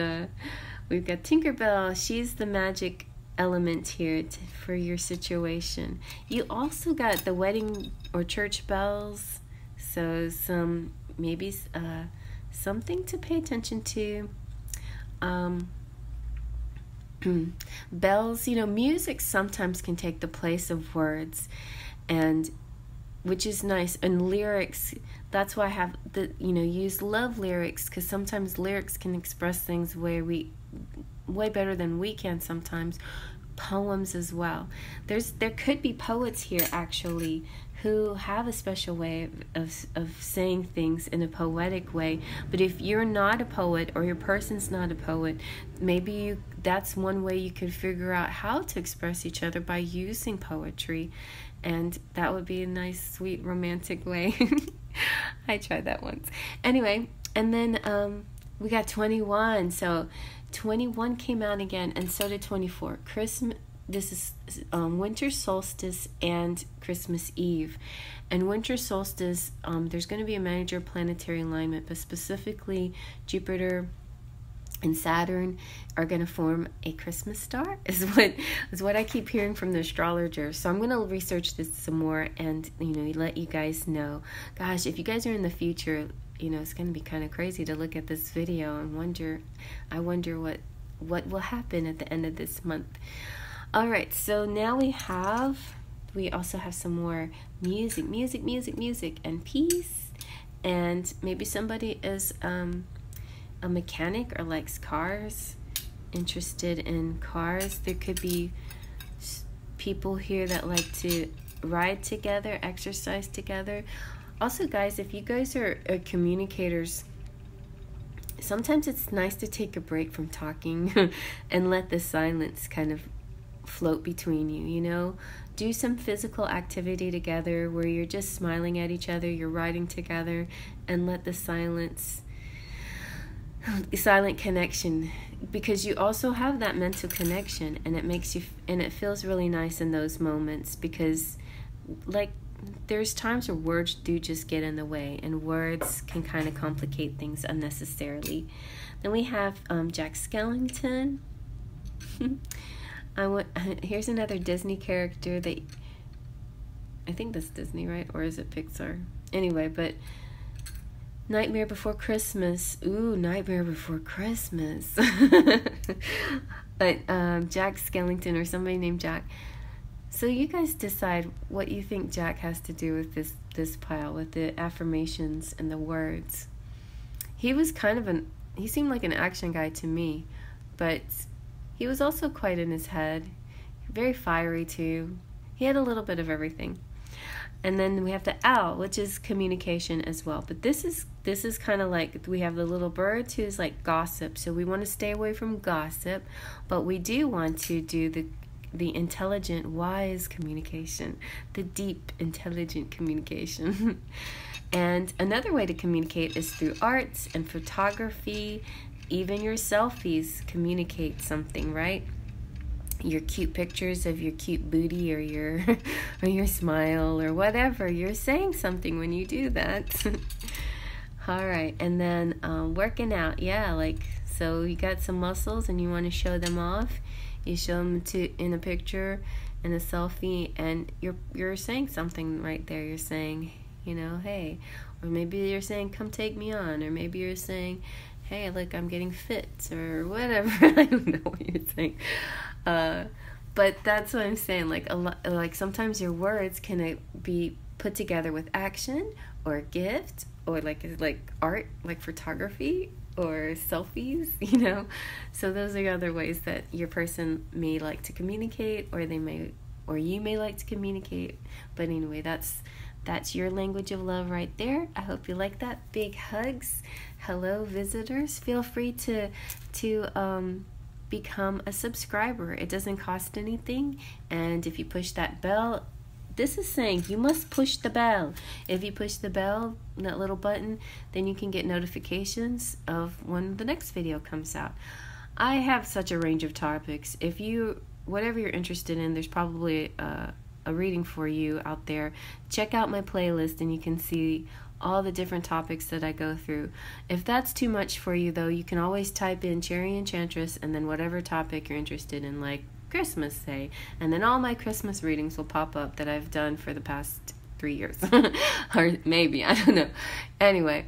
Tinkerbell. She's the magic element here for your situation. You also got the wedding or church bells, so maybe something to pay attention to. Bells, music sometimes can take the place of words, and which is nice. And lyrics, that's why I have use love lyrics, because sometimes lyrics can express things way better than we can sometimes. Poems as well. There could be poets here actually who have a special way of saying things in a poetic way. But if you're not a poet, or your person's not a poet, maybe that's one way you could figure out how to express each other, by using poetry. And that would be a nice, sweet, romantic way. I tried that once. Anyway, and then we got 21. So 21 came out again, and so did 24. Christmas. This is winter solstice and Christmas Eve. And winter solstice, there's going to be a major planetary alignment, but specifically Jupiter and Saturn are going to form a Christmas star, is what I keep hearing from the astrologers. So I'm going to research this some more and let you guys know. Gosh, if you guys are in the future, it's going to be kind of crazy to look at this video and wonder what will happen at the end of this month. All right, so now we also have some more music, and peace. And maybe somebody is a mechanic or likes cars, interested in cars. There could be people here that like to ride together, exercise together. Also, guys, if you guys are communicators, sometimes it's nice to take a break from talking and let the silence kind of float between you, you know? Do some physical activity together where you're just smiling at each other, you're writing together, and let the silent connection, because you also have that mental connection, and it makes you, and it feels really nice in those moments, because like there's times where words do just get in the way, and words can kind of complicate things unnecessarily. Then we have Jack Skellington. Here's another Disney character that I think that's Disney, right? Or is it Pixar? Anyway, but Nightmare Before Christmas. Ooh, Nightmare Before Christmas. But Jack Skellington, or somebody named Jack. So you guys decide what you think Jack has to do with this pile, with the affirmations and the words. He was he seemed like an action guy to me, but he was also quite in his head, very fiery too. He had a little bit of everything. And then we have the owl, which is communication as well. But this is kind of like, we have the little bird who's like gossip. So we want to stay away from gossip, but we do want to do the intelligent, wise communication, the deep, intelligent communication. And another way to communicate is through arts and photography. Even your selfies communicate something, right? Your cute pictures of your cute booty or your smile or whatever. You're saying something when you do that. All right, and then working out. Yeah, like, so you got some muscles and you want to show them off. You show them in a picture, in a selfie, and you're saying something right there. You're saying, you know, hey, or maybe you're saying, come take me on, or maybe you're saying, hey, look, I'm getting fit, or whatever. I don't know what you're saying. But that's what I'm saying. Like sometimes your words can be put together with action or gift or like art, like photography or selfies, you know. So those are other ways that your person may like to communicate, or you may like to communicate. But anyway, that's your language of love right there. I hope you like that. Big hugs. Hello, visitors. Feel free to become a subscriber. It doesn't cost anything. And if you push that bell, this is saying you must push the bell. If you push the bell, that little button, then you can get notifications of when the next video comes out. I have such a range of topics. Whatever you're interested in, there's probably a reading for you out there. Check out my playlist and you can see all the different topics that I go through. If that's too much for you though, you can always type in Cherry Enchantress and then whatever topic you're interested in, like Christmas, say, and then all my Christmas readings will pop up that I've done for the past 3 years. Or maybe, I don't know. Anyway,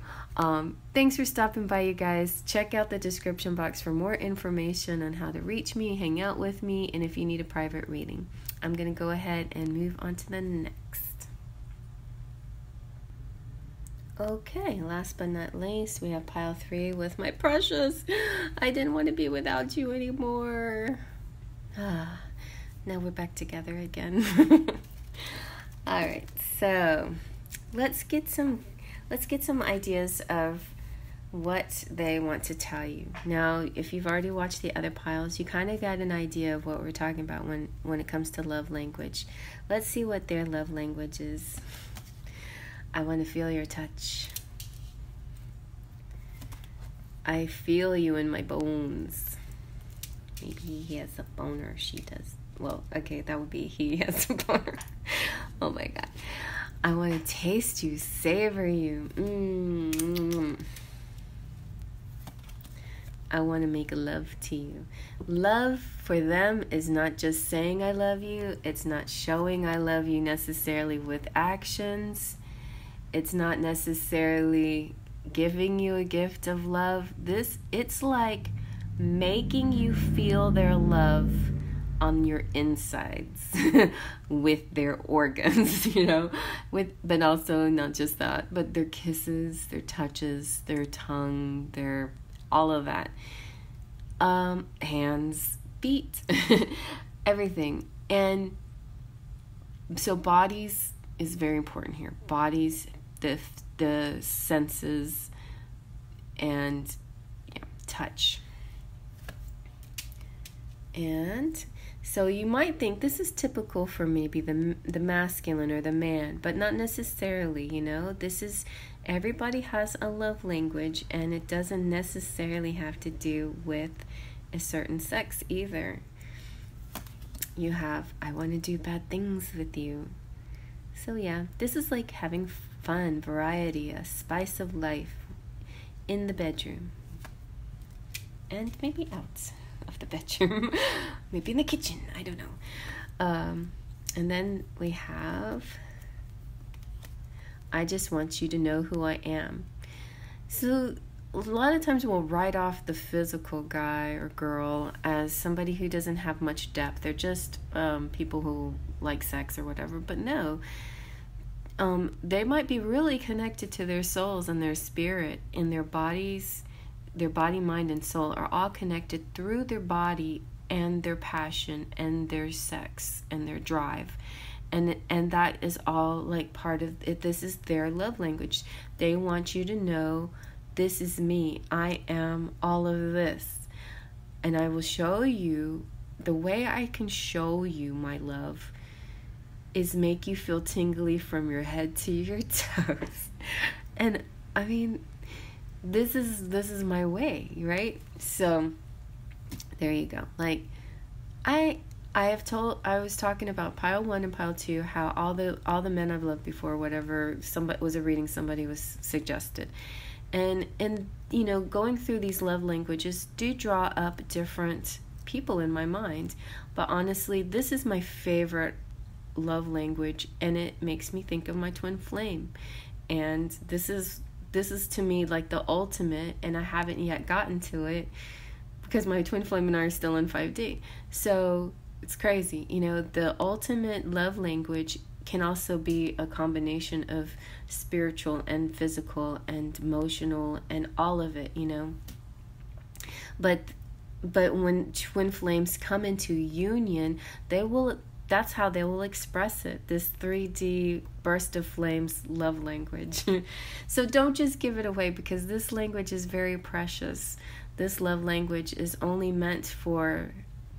thanks for stopping by, you guys. Check out the description box for more information on how to reach me, hang out with me, and if you need a private reading. I'm going to go ahead and move on to the next. Okay, last but not least, we have pile 3 with my precious. I didn't want to be without you anymore. Now we're back together again. All right, so let's get some ideas of what they want to tell you. Now, if you've already watched the other piles, you kind of got an idea of what we're talking about when it comes to love language. Let's see what their love language is. I want to feel your touch. I feel you in my bones. Maybe he has a boner, she does. Well, okay, that would be he has a boner. Oh my God. I want to taste you, savor you. I want to make love to you. Love for them is not just saying I love you. It's not showing I love you necessarily with actions. It's not necessarily giving you a gift of love. It's like making you feel their love on your insides with their organs, you know, but also not just that, but their kisses, their touches, their tongue, their all of that, hands, feet, everything. And so bodies is very important here. Bodies, the senses, and touch. And so you might think this is typical for maybe the masculine or the man, but not necessarily, you know. This is, everybody has a love language, and it doesn't necessarily have to do with a certain sex either. You have, I want to do bad things with you. So yeah, this is like having fun, variety, a spice of life in the bedroom. And maybe out of the bedroom. Maybe in the kitchen. I don't know. And then we have, I just want you to know who I am. So a lot of times we'll write off the physical guy or girl as somebody who doesn't have much depth. They're just people who like sex or whatever. But no, they might be really connected to their souls and their spirit, and their bodies. Their body, mind, and soul are all connected through their body and their passion and their sex and their drive. And that is all like part of it. This is their love language. They want you to know, this is me. I am all of this. And I will show you, the way I can show you my love is make you feel tingly from your head to your toes. And I mean, this is my way, right? So there you go. Like I was talking about pile 1 and pile 2, how all the men I've loved before, whatever, somebody was a reading somebody was suggested. And you know, going through these love languages do draw up different people in my mind, but honestly, this is my favorite love language, and it makes me think of my twin flame. And this is to me like the ultimate, and I haven't yet gotten to it because my twin flame and I are still in 5D. So it's crazy. You know, the ultimate love language can also be a combination of spiritual and physical and emotional and all of it, you know. But when twin flames come into union, that's how they will express it. This 3D burst of flames love language. So don't just give it away, because this language is very precious. This love language is only meant for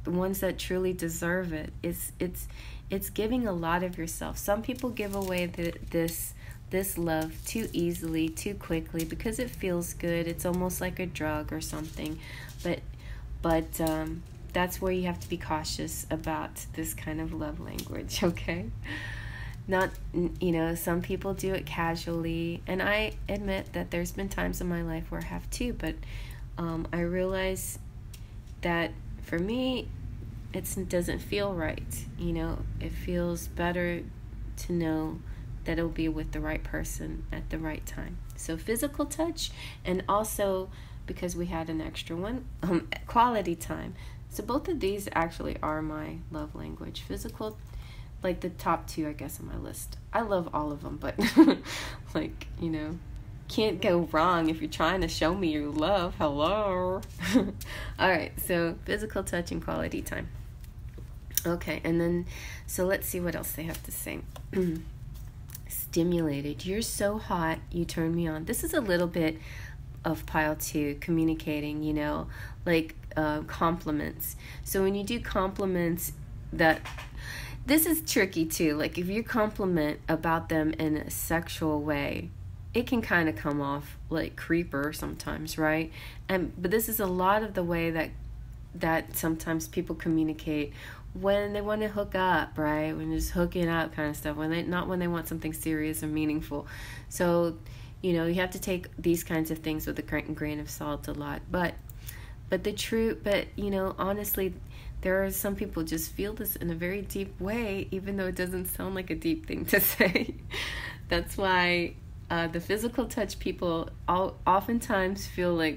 the ones that truly deserve it. It's giving a lot of yourself. Some people give away this love too easily, too quickly, because it feels good. It's almost like a drug or something. But that's where you have to be cautious about this kind of love language, okay? Not, you know, some people do it casually, and I admit that there's been times in my life where I have too, but I realize that for me, it doesn't feel right, you know? It feels better to know that it'll be with the right person at the right time. So physical touch, and also, because we had an extra one, quality time. So both of these actually are my love language. Physical, like the top 2, I guess, on my list. I love all of them, but like, you know, can't go wrong if you're trying to show me your love. Hello. All right, so physical touch and quality time. Okay, and then, so let's see what else they have to say. Stimulated. You're so hot, you turn me on. This is a little bit of pile 2, communicating, you know, like compliments. So when you do compliments, this is tricky too. Like if you compliment about them in a sexual way, it can kind of come off like creeper sometimes, right? But this is a lot of the way that sometimes people communicate when they want to hook up, right? When just hooking up kind of stuff, not when they want something serious or meaningful. So, you know, you have to take these kinds of things with a grain of salt a lot. But you know, honestly, there are some people just feel this in a very deep way, even though it doesn't sound like a deep thing to say. That's why the physical touch people oftentimes feel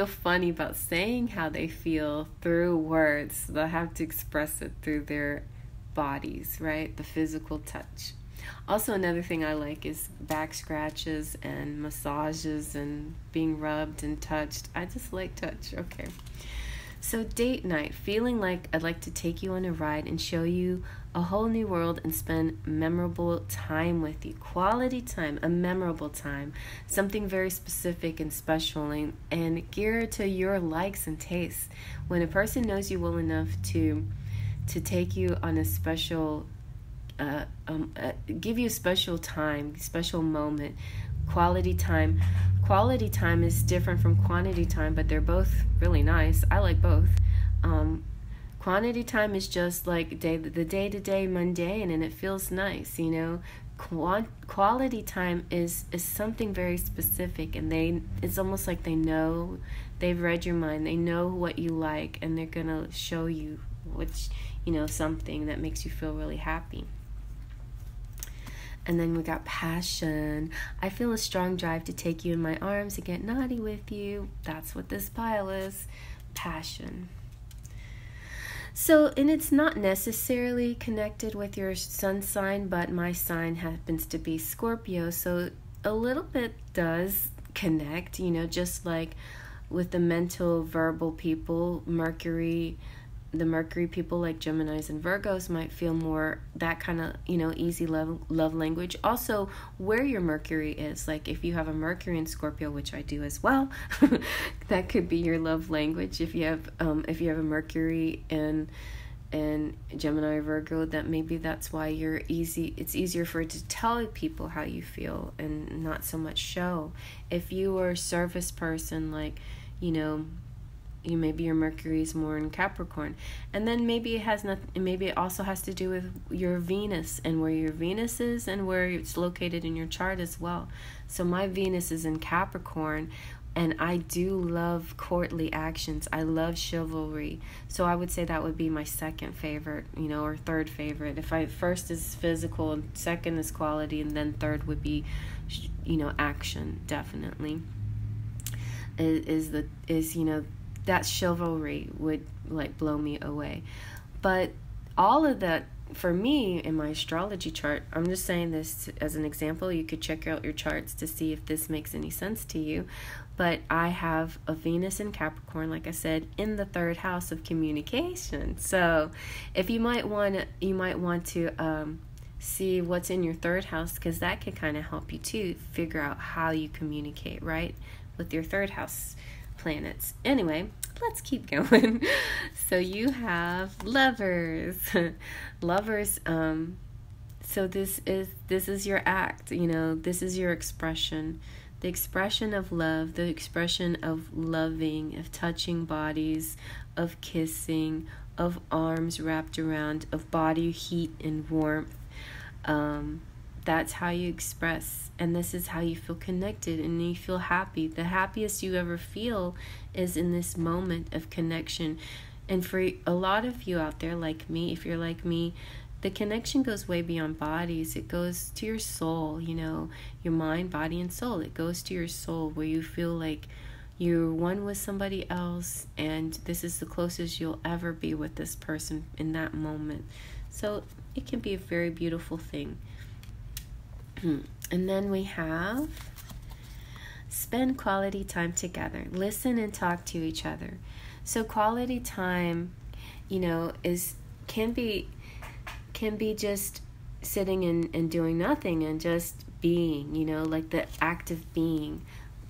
funny about saying how they feel through words. They'll have to express it through their bodies, right? The physical touch. Also, another thing I like is back scratches and massages and being rubbed and touched. I just like touch. Okay. So date night, feeling like I'd like to take you on a ride and show you a whole new world and spend memorable time with you. Quality time, a memorable time, something very specific and special and geared to your likes and tastes. When a person knows you well enough to take you on a special, give you a special time, special moment, quality time. Quality time is different from quantity time, but they're both really nice. I like both. Quantity time is just like the day-to-day mundane, and it feels nice, you know. Quality time is something very specific, and it's almost like they've read your mind, they know what you like, and they're gonna show you something that makes you feel really happy. And then we got passion. I feel a strong drive to take you in my arms and get naughty with you. That's what this pile is. Passion. So, and it's not necessarily connected with your sun sign, but my sign happens to be Scorpio. So a little bit does connect, just like with the mental, verbal people, the Mercury people like Geminis and Virgos might feel more that kind of, easy love language. Also, where your Mercury is, like if you have a Mercury in Scorpio, which I do as well, that could be your love language. If you have a Mercury in Gemini or Virgo, that maybe that's why it's easier for it to tell people how you feel and not so much show. If you are a service person, like, maybe your Mercury is more in Capricorn, and then maybe it has nothing. Maybe it also has to do with your Venus and where your Venus is and where it's located in your chart as well. So my Venus is in Capricorn, and I do love courtly actions. I love chivalry. So I would say that would be my second favorite, or third favorite. First is physical, and second is quality, and then third would be, action. Definitely that chivalry would like blow me away. But all of that for me in my astrology chart, I'm just saying this as an example. You could check out your charts to see if this makes any sense to you. But I have a Venus in Capricorn, like I said, in the third house of communication. So if you might want to see what's in your third house, because that could kind of help you too figure out how you communicate, right, with your third house planets. Anyway, let's keep going. So you have lovers. Lovers, so this is your act, this is your expression. The expression of love, the expression of loving, of touching bodies, of kissing, of arms wrapped around, of body heat and warmth. That's how you express, and this is how you feel connected and you feel happy. The happiest you ever feel is in this moment of connection. And for a lot of you out there like me, if you're like me, the connection goes way beyond bodies. It goes to your soul, your mind, body, and soul. It goes to your soul, where you feel like you're one with somebody else, and this is the closest you'll ever be with this person in that moment. So it can be a very beautiful thing. And then we have spend quality time together. Listen and talk to each other. So quality time, can be just sitting and doing nothing and just being, like the act of being.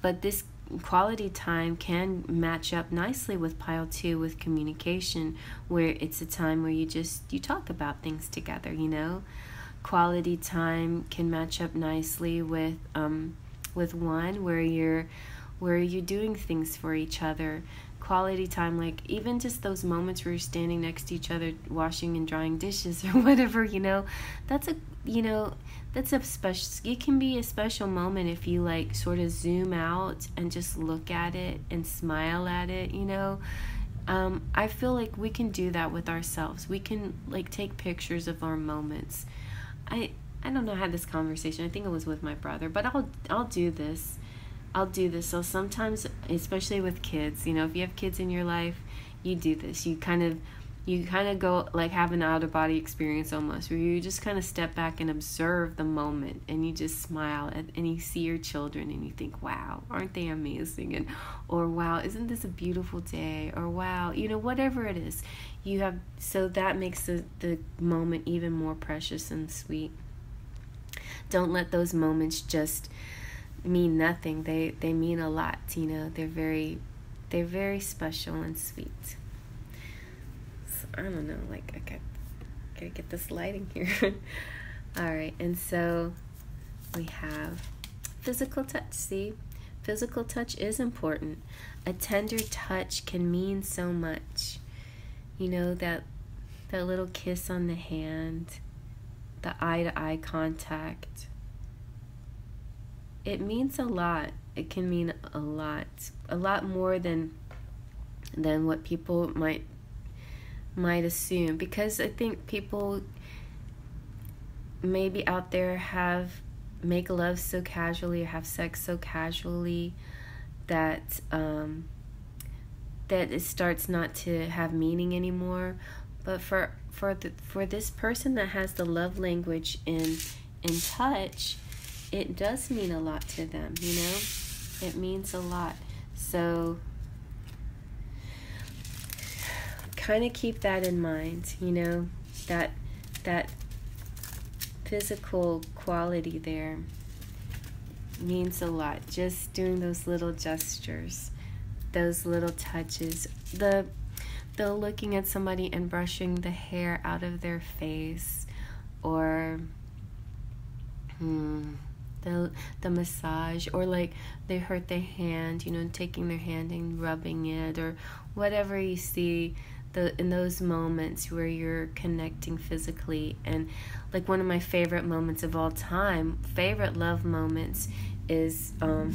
But this quality time can match up nicely with pile 2 with communication, where it's a time where you talk about things together, Quality time can match up nicely with 1 where you're doing things for each other. Quality time, like even just those moments where you're standing next to each other washing and drying dishes or whatever, that's a special, it can be a special moment if you like sort of zoom out and just look at it and smile at it, I feel like we can do that with ourselves. We can like take pictures of our moments. I don't know, I had this conversation, I think it was with my brother, but I'll do this. So sometimes, especially with kids, if you have kids in your life, you do this. You kind of You kind of go like have an out of body experience almost, where you just kind of step back and observe the moment, and you just smile and you see your children and you think, wow, aren't they amazing? And or wow, isn't this a beautiful day? Or wow, whatever it is, you have, so that makes the moment even more precious and sweet. Don't let those moments just mean nothing. They mean a lot. They're very special and sweet. I don't know, like, I gotta get this lighting here. All right, and so we have physical touch. See, physical touch is important. A tender touch can mean so much. That little kiss on the hand, the eye-to-eye contact. It means a lot. It can mean a lot more than what people might assume, because I think people maybe out there make love so casually or have sex so casually that it starts not to have meaning anymore. But for this person that has the love language in touch, it does mean a lot to them. It means a lot. So kind of keep that in mind, that physical quality there means a lot. Just doing those little gestures, those little touches, the looking at somebody and brushing the hair out of their face, or the massage, or like they hurt their hand, taking their hand and rubbing it, or whatever you see. In those moments where you're connecting physically. And like one of my favorite moments of all time, favorite love moments, is a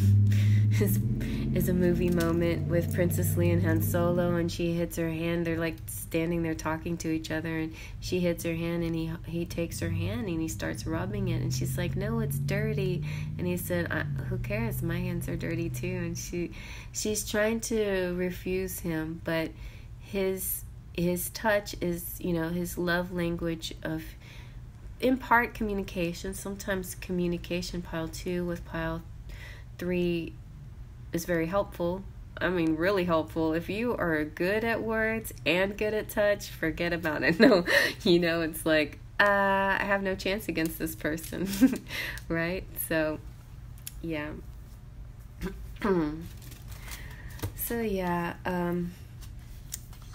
movie moment with Princess Leia and Han Solo, and she hits her hand. They're like standing there talking to each other, and she hits her hand, and he takes her hand and he starts rubbing it, and she's like, no, it's dirty. And he said, who cares, my hands are dirty too. And she's trying to refuse him, but his touch is, his love language of, in part, communication. Sometimes communication, pile 2 with pile 3 is very helpful. I mean, really helpful. If you are good at words and good at touch, forget about it. No, it's like, I have no chance against this person, right? So, yeah.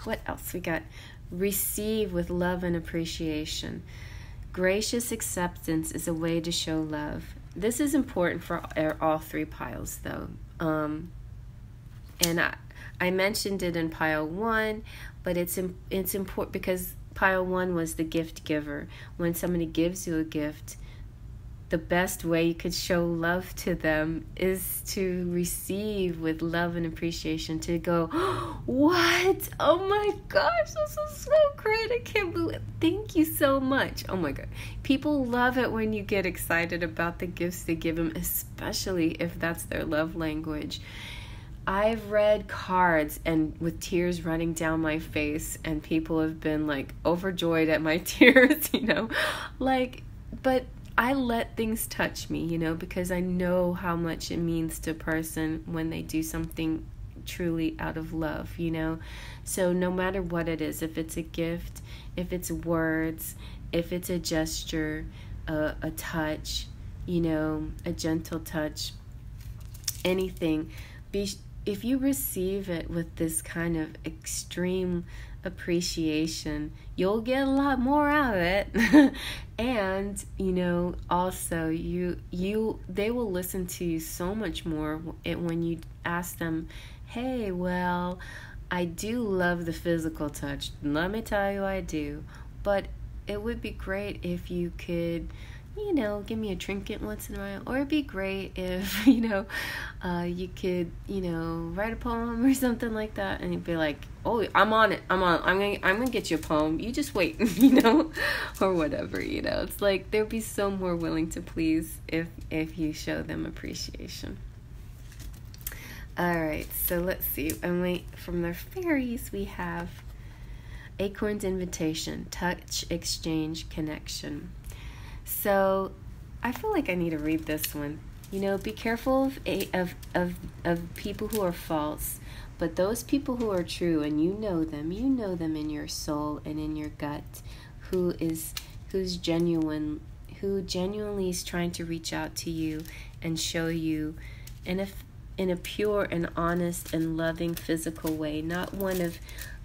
What else we got? Receive with love and appreciation. Gracious acceptance is a way to show love. This is important for all 3 piles, though. And I mentioned it in pile 1, but it's important because pile 1 was the gift giver. When somebody gives you a gift, the best way you could show love to them is to receive with love and appreciation, to go, what? Oh my gosh, this is so great. I can't believe it. Thank you so much. Oh my God. People love it when you get excited about the gifts they give them, especially if that's their love language. I've read cards and with tears running down my face, and people have been like overjoyed at my tears, but I let things touch me, because I know how much it means to a person when they do something truly out of love, So no matter what it is, if it's a gift, if it's words, if it's a gesture, a touch, a gentle touch, anything, if you receive it with this kind of extreme appreciation, you'll get a lot more out of it. And also they will listen to you so much more when you ask them, hey, well, I do love the physical touch, let me tell you I do, but it would be great if you could give me a trinket once in a while, or it'd be great if you could write a poem or something like that. And you'd be like, oh, I'm gonna get you a poem, you just wait, or whatever. It's like they'll be so more willing to please if you show them appreciation. All right, so let's see. And from their fairies, we have Acorn's invitation, touch, exchange, connection. So I feel like I need to read this one. Be careful of people who are false, but those people who are true, and you know them in your soul and in your gut, who's genuine, who genuinely is trying to reach out to you and show you in a pure and honest and loving physical way, not one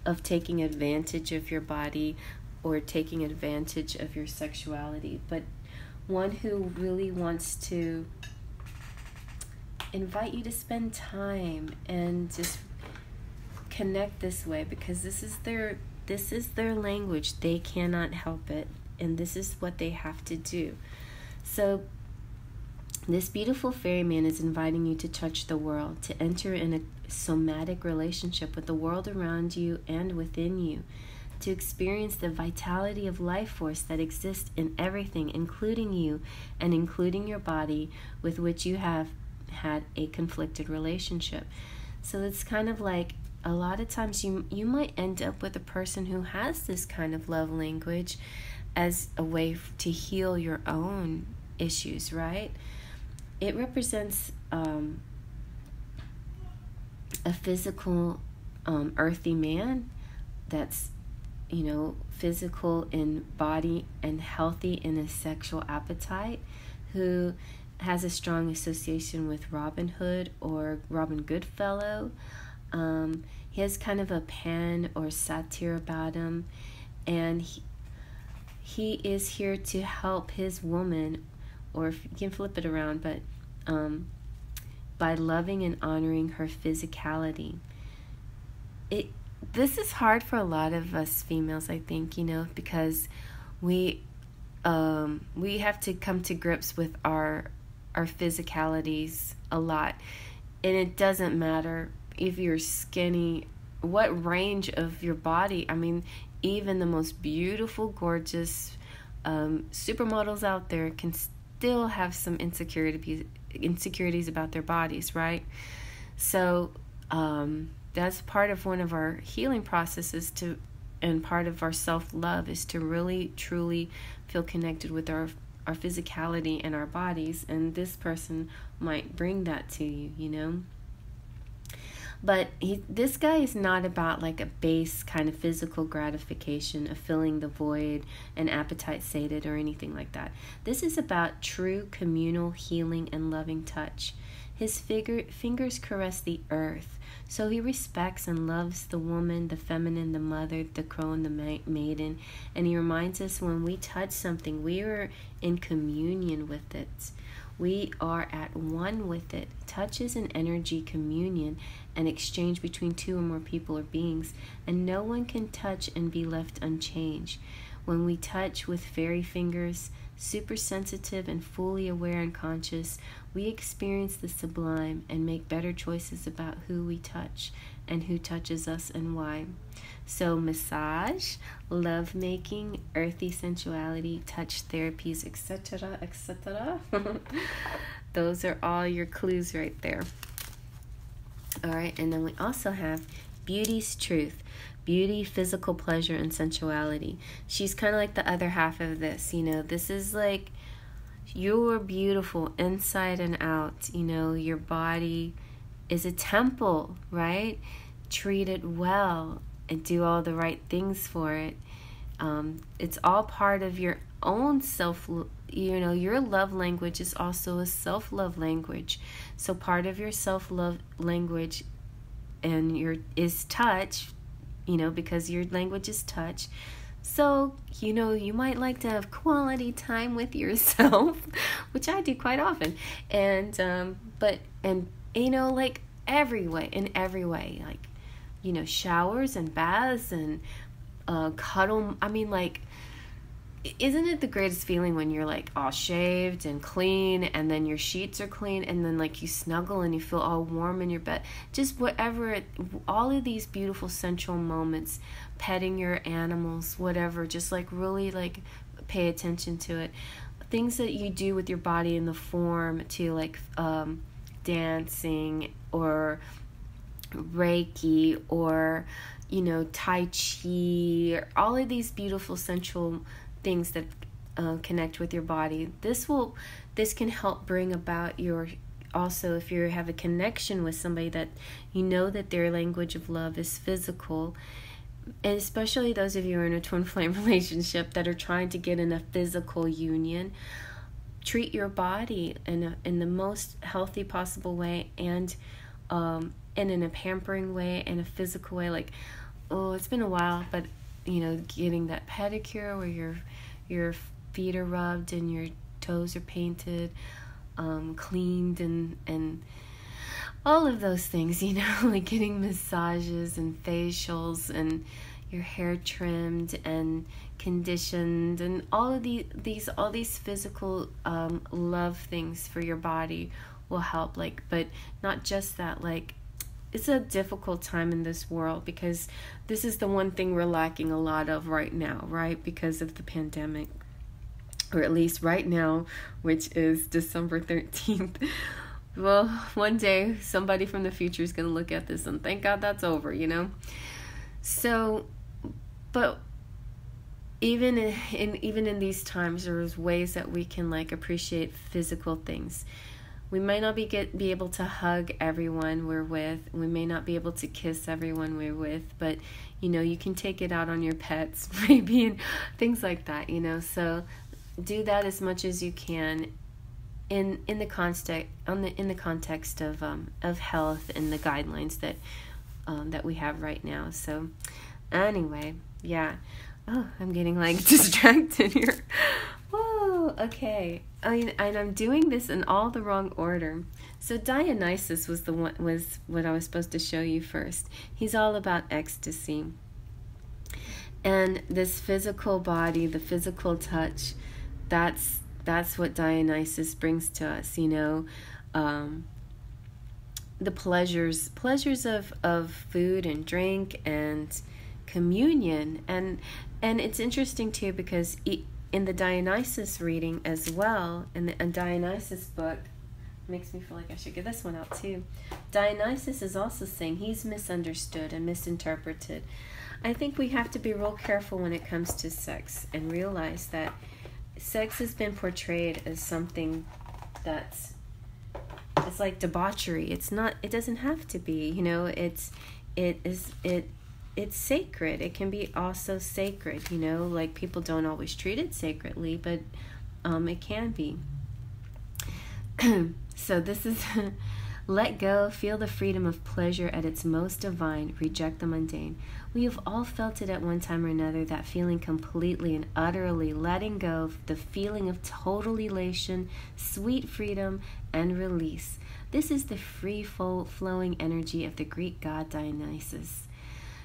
of taking advantage of your body or taking advantage of your sexuality, but one who really wants to invite you to spend time and just connect this way, because this is their language. They cannot help it, and this is what they have to do. So this beautiful fairy man is inviting you to touch the world, to enter in a somatic relationship with the world around you and within you, to experience the vitality of life force that exists in everything, including you and including your body, with which you have had a conflicted relationship. So it's kind of like, a lot of times you might end up with a person who has this kind of love language as a way to heal your own issues, right? It represents a physical, earthy man that's, physical in body and healthy in his sexual appetite, who has a strong association with Robin Hood or Robin Goodfellow. He has kind of a pan or satire about him, and he is here to help his woman, or if you can flip it around, but by loving and honoring her physicality. This is hard for a lot of us females, I think, because we have to come to grips with our physicalities a lot, and it doesn't matter if you're skinny, what range of your body. I mean, even the most beautiful, gorgeous supermodels out there can still have some insecurities about their bodies, right? So that's part of one of our healing processes, and part of our self-love is to really, truly feel connected with our physicality and our bodies, and this person might bring that to you, But this guy is not about like a base kind of physical gratification of filling the void and appetite sated or anything like that. This is about true communal healing and loving touch. His fingers caress the earth, so he respects and loves the woman, the feminine, the mother, the crone, the maiden, and he reminds us when we touch something, we are in communion with it. We are at one with it. Touch is an energy communion, an exchange between two or more people or beings, and no one can touch and be left unchanged. When we touch with fairy fingers, super sensitive and fully aware and conscious, we experience the sublime and make better choices about who we touch and who touches us and why. So massage, love making, earthy sensuality, touch therapies, etc., etc. Those are all your clues right there. All right, and then we also have beauty's truth. Beauty, physical pleasure, and sensuality. She's kind of like the other half of this. This is like, you're beautiful inside and out. Your body is a temple, right? Treat it well and do all the right things for it. It's all part of your own self. Your love language is also a self-love language. So part of your self-love language is touch, because your language is touch. So, you might like to have quality time with yourself, which I do quite often. And, like in every way, like, showers and baths and cuddle. I mean, like, isn't it the greatest feeling when you're like all shaved and clean, and then your sheets are clean, and then like you snuggle and you feel all warm in your bed? Just all of these beautiful sensual moments, petting your animals, whatever, just like really like pay attention to it. Things that you do with your body in the form to like dancing or Reiki or Tai Chi, or all of these beautiful sensual things that connect with your body. This can help bring about also, if you have a connection with somebody that that their language of love is physical, and especially those of you who are in a twin flame relationship that are trying to get in a physical union, treat your body in the most healthy possible way, and in a pampering way, in a physical way. Like, it's been a while, but getting that pedicure where your feet are rubbed and your toes are painted, cleaned, and all of those things, like getting massages and facials and your hair trimmed and conditioned, and all of these physical love things for your body will help. But not just that, it's a difficult time in this world, because this is the one thing we're lacking a lot of right now, right? Because of the pandemic, or at least right now, which is December 13th. Well, one day somebody from the future is going to look at this and thank God that's over, So, but even in these times, there's ways that we can appreciate physical things. We might not be able to hug everyone we're with. We may not be able to kiss everyone we're with, but you can take it out on your pets, maybe, and things like that. So do that as much as you can in the context of health and the guidelines that we have right now. So anyway, yeah. Oh, I'm getting distracted here. Whoa, okay. And I'm doing this in all the wrong order. So Dionysus was what I was supposed to show you first. He's all about ecstasy. And this physical body, the physical touch, that's what Dionysus brings to us, the pleasures of food and drink and communion. And it's interesting too, because in the Dionysus reading as well, in the Dionysus book, makes me feel like I should get this one out too. Dionysus is also saying he's misunderstood and misinterpreted. I think we have to be real careful when it comes to sex, and realize that sex has been portrayed as something it's like debauchery. It's not. It doesn't have to be. It's sacred. It can be also sacred. People don't always treat it sacredly, but it can be. So this is let go, feel the freedom of pleasure at its most divine, reject the mundane. We have all felt it at one time or another, that feeling completely and utterly letting go, the feeling of total elation, sweet freedom, and release. This is the free flowing energy of the Greek god Dionysus.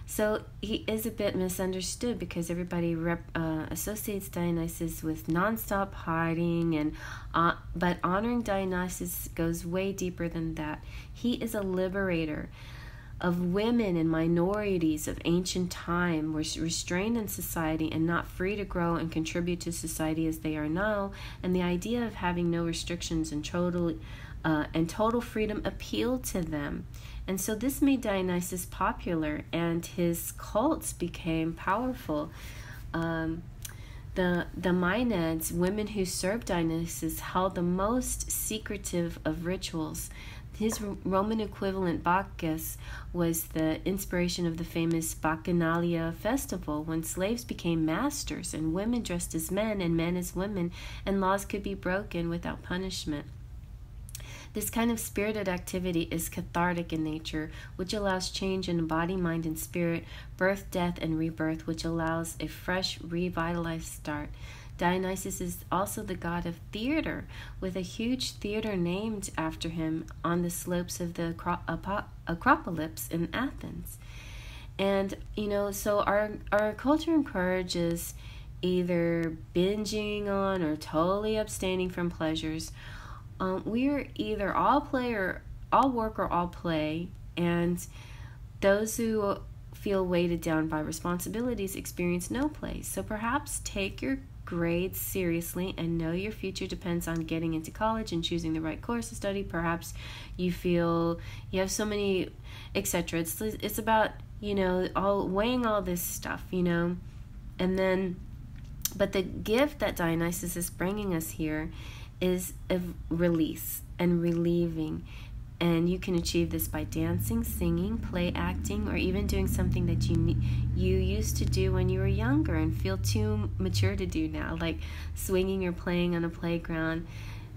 So he is a bit misunderstood, because everybody associates Dionysus with nonstop partying, but honoring Dionysus goes way deeper than that. He is a liberator of women and minorities of ancient time, were restrained in society and not free to grow and contribute to society as they are now. And the idea of having no restrictions and total freedom appealed to them. And so this made Dionysus popular, and his cults became powerful. The Maenads, women who served Dionysus, held the most secretive of rituals. His Roman equivalent, Bacchus, was the inspiration of the famous Bacchanalia festival, when slaves became masters and women dressed as men and men as women, and laws could be broken without punishment. This kind of spirited activity is cathartic in nature, which allows change in body, mind, and spirit, birth, death, and rebirth, which allows a fresh, revitalized start. Dionysus is also the god of theater, with a huge theater named after him on the slopes of the Acropolis in Athens. And, so our culture encourages either binging on or totally abstaining from pleasures. We're either all play or all work or all play, and those who feel weighted down by responsibilities experience no play. So perhaps take your grades seriously and know your future depends on getting into college and choosing the right course to study. Perhaps you feel you have so many, etc. It's about all weighing all this stuff, and then, but the gift that Dionysus is bringing us here is of release and relieving. And you can achieve this by dancing, singing, play acting, or even doing something that you used to do when you were younger and feel too mature to do now, like swinging or playing on a playground.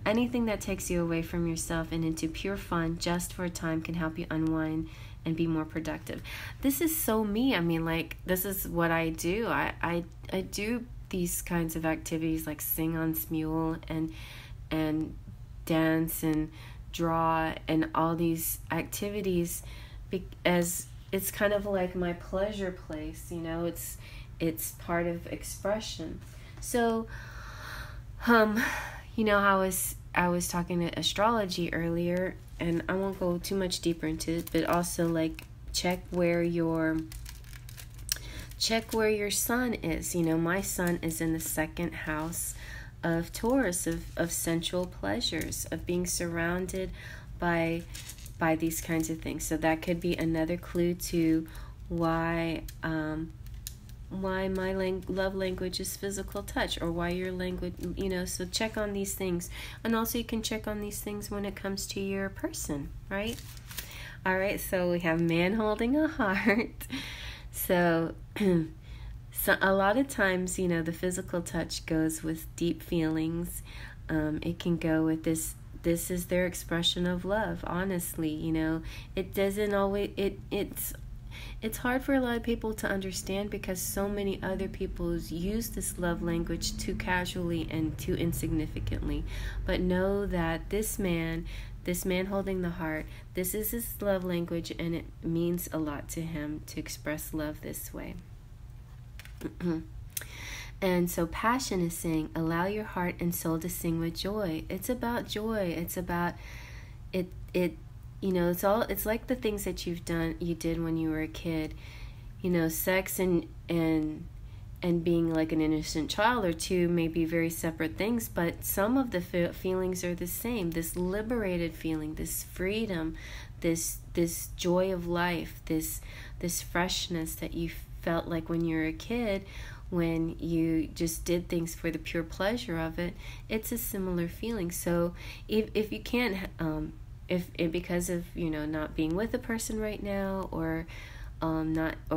Anything that takes you away from yourself and into pure fun just for a time can help you unwind and be more productive. This is so me. I mean, like, this is what I do. I do these kinds of activities, like sing on Smule and dance and draw and all these activities, as it's kind of like my pleasure place, it's part of expression. So I was talking to astrology earlier, and I won't go too much deeper into it, but also, like, check where your sun is. My sun is in the second house of Taurus, of sensual pleasures, of being surrounded by these kinds of things. So that could be another clue to why my love language is physical touch, or why your language, so check on these things. And also you can check on these things when it comes to your person, right? All right, so we have man holding a heart. So a lot of times, the physical touch goes with deep feelings. It can go with this is their expression of love, honestly. It doesn't always, it's hard for a lot of people to understand, because so many other people use this love language too casually and too insignificantly. But know that this man holding the heart, this is his love language, and it means a lot to him to express love this way. And so passion is saying, allow your heart and soul to sing with joy. It's about joy. It's about it. It's like the things that you did when you were a kid. Sex and being like an innocent child or two may be very separate things, but some of the feelings are the same. This liberated feeling, this freedom, this joy of life, this freshness that you felt like when you were a kid, when you just did things for the pure pleasure of it. It's a similar feeling. So if you can't, if because of not being with a person right now, or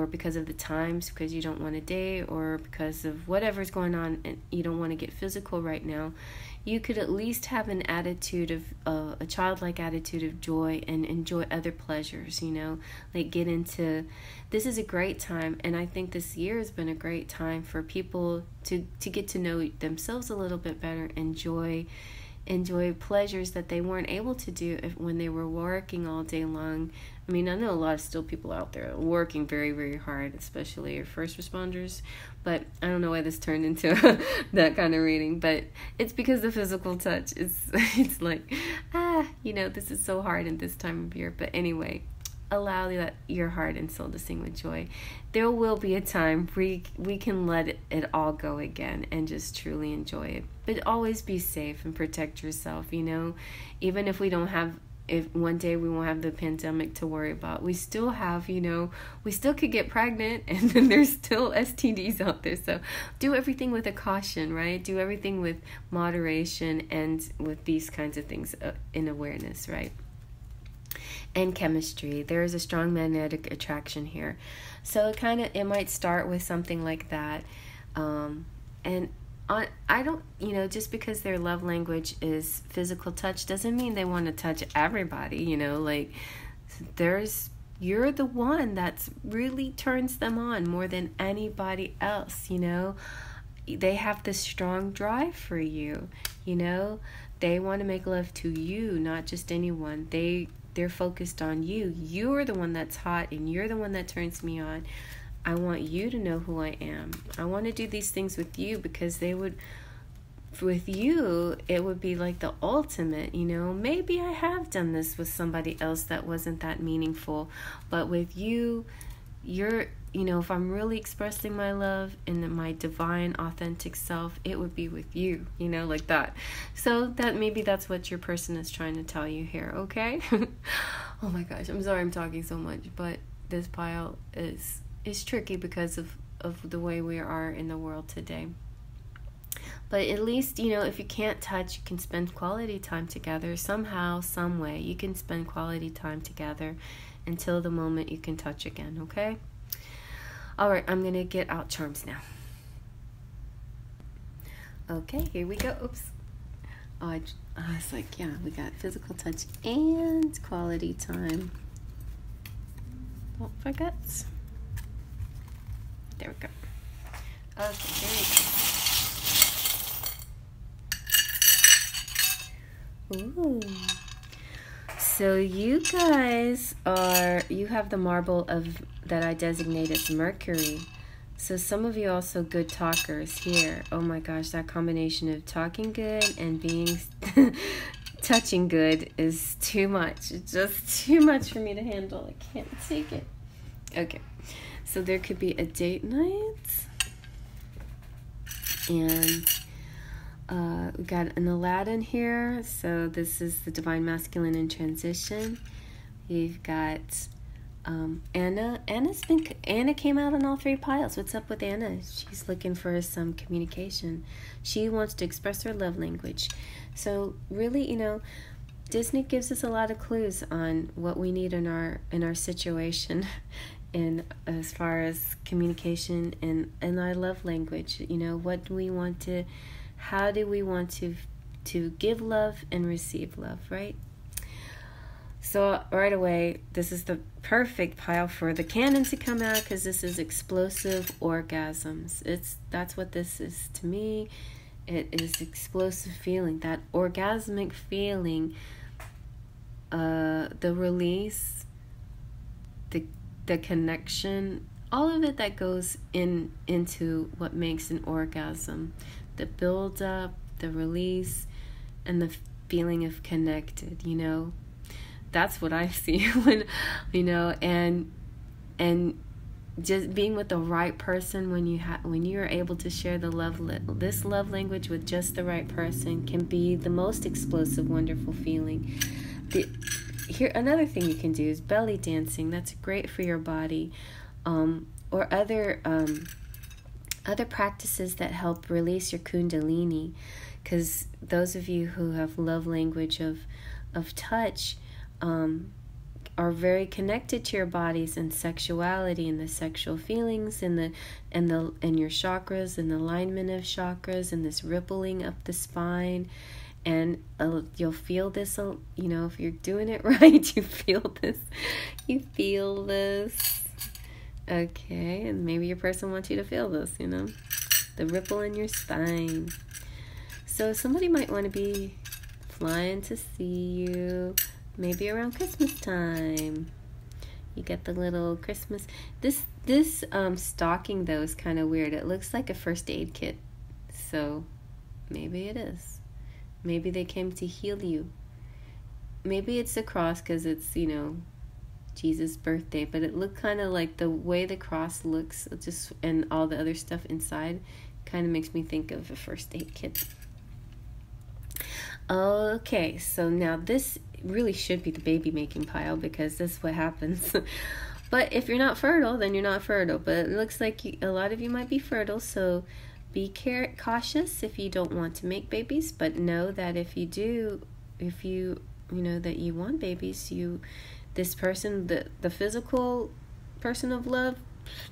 because of the times, because you don't want to date, or because of whatever's going on and you don't want to get physical right now, you could at least have an attitude of a childlike attitude of joy and enjoy other pleasures. Like get into. This is a great time, and I think this year has been a great time for people to get to know themselves a little bit better, enjoy pleasures that they weren't able to do when they were working all day long. I mean, I know a lot of still people out there working very, very hard, especially your first responders, but I don't know why this turned into that kind of reading, but it's because the physical touch is, it's like, this is so hard in this time of year. But anyway, allow your heart and soul to sing with joy. There will be a time we can let it all go again and just truly enjoy it. But always be safe and protect yourself, even if if one day we won't have the pandemic to worry about, we still have, we still could get pregnant, and then there's still STDs out there. So do everything with a caution, right? Do everything with moderation and with these kinds of things in awareness, right? And chemistry. There is a strong magnetic attraction here. So it might start with something like that. I don't, just because their love language is physical touch doesn't mean they want to touch everybody, you're the one that's really turns them on more than anybody else, They have this strong drive for you, They want to make love to you, not just anyone. They're focused on you. You're the one that's hot, and you're the one that turns me on. I want you to know who I am. I want to do these things with you because with you, it would be like the ultimate, Maybe I have done this with somebody else that wasn't that meaningful, but with you, you're, if I'm really expressing my love in my divine, authentic self, it would be with you, like that. So that's what your person is trying to tell you here, okay? Oh my gosh, I'm sorry I'm talking so much, but this pile is tricky because of the way we are in the world today. But at least, you know, if you can't touch, you can spend quality time together. Somehow, some way, you can spend quality time together until the moment you can touch again, okay? All right, I'm going to get out charms now. Okay, here we go. Oops. Oh, I was like, yeah, we got physical touch and quality time. Don't forget. There we go. Okay, here we go. Ooh. So you guys you have the marble that I designate as Mercury. So some of you also good talkers here. Oh my gosh, that combination of talking good and being touching good is too much. It's just too much for me to handle. I can't take it. Okay, so there could be a date night. And we got an Aladdin here. So this is the Divine Masculine in transition. We've got Anna. Anna came out on all three piles. What's up with Anna? She's looking for some communication. She wants to express her love language. So really, you know, Disney gives us a lot of clues on what we need in our situation, and as far as communication and our love language. You know, what do we want to? How do we want to give love and receive love? Right. So right away, this is the perfect pile for the canon to come out, because this is explosive orgasms. That's what this is to me. It is explosive feeling, that orgasmic feeling, the release, the connection, all of it that goes into what makes an orgasm, the build up, the release, and the feeling of connected. You know. That's what I see when, you know, and just being with the right person when you are able to share this love language with just the right person can be the most explosive, wonderful feeling. Here, another thing you can do is belly dancing. That's great for your body, or other practices that help release your kundalini, because those of you who have love language of touch are very connected to your bodies and sexuality and the sexual feelings and your chakras and the alignment of chakras and this rippling up the spine. And you'll feel this, you know, if you're doing it right, you feel this. Okay, and maybe your person wants you to feel this, you know, the ripple in your spine. So somebody might want to be flying to see you. Maybe around Christmas time. You get the little Christmas. This stocking, though, is kind of weird. It looks like a first aid kit. So maybe it is. Maybe they came to heal you. Maybe it's a cross because it's, you know, Jesus' birthday. But it looked kind of like the way the cross looks, just and all the other stuff inside, kind of makes me think of a first aid kit. Okay, so now this really should be the baby making pile, because this is what happens. But if you're not fertile, then you're not fertile. But it looks like a lot of you might be fertile, so be cautious if you don't want to make babies. But know that if you do, if you know that you want babies, this person, the physical person of love,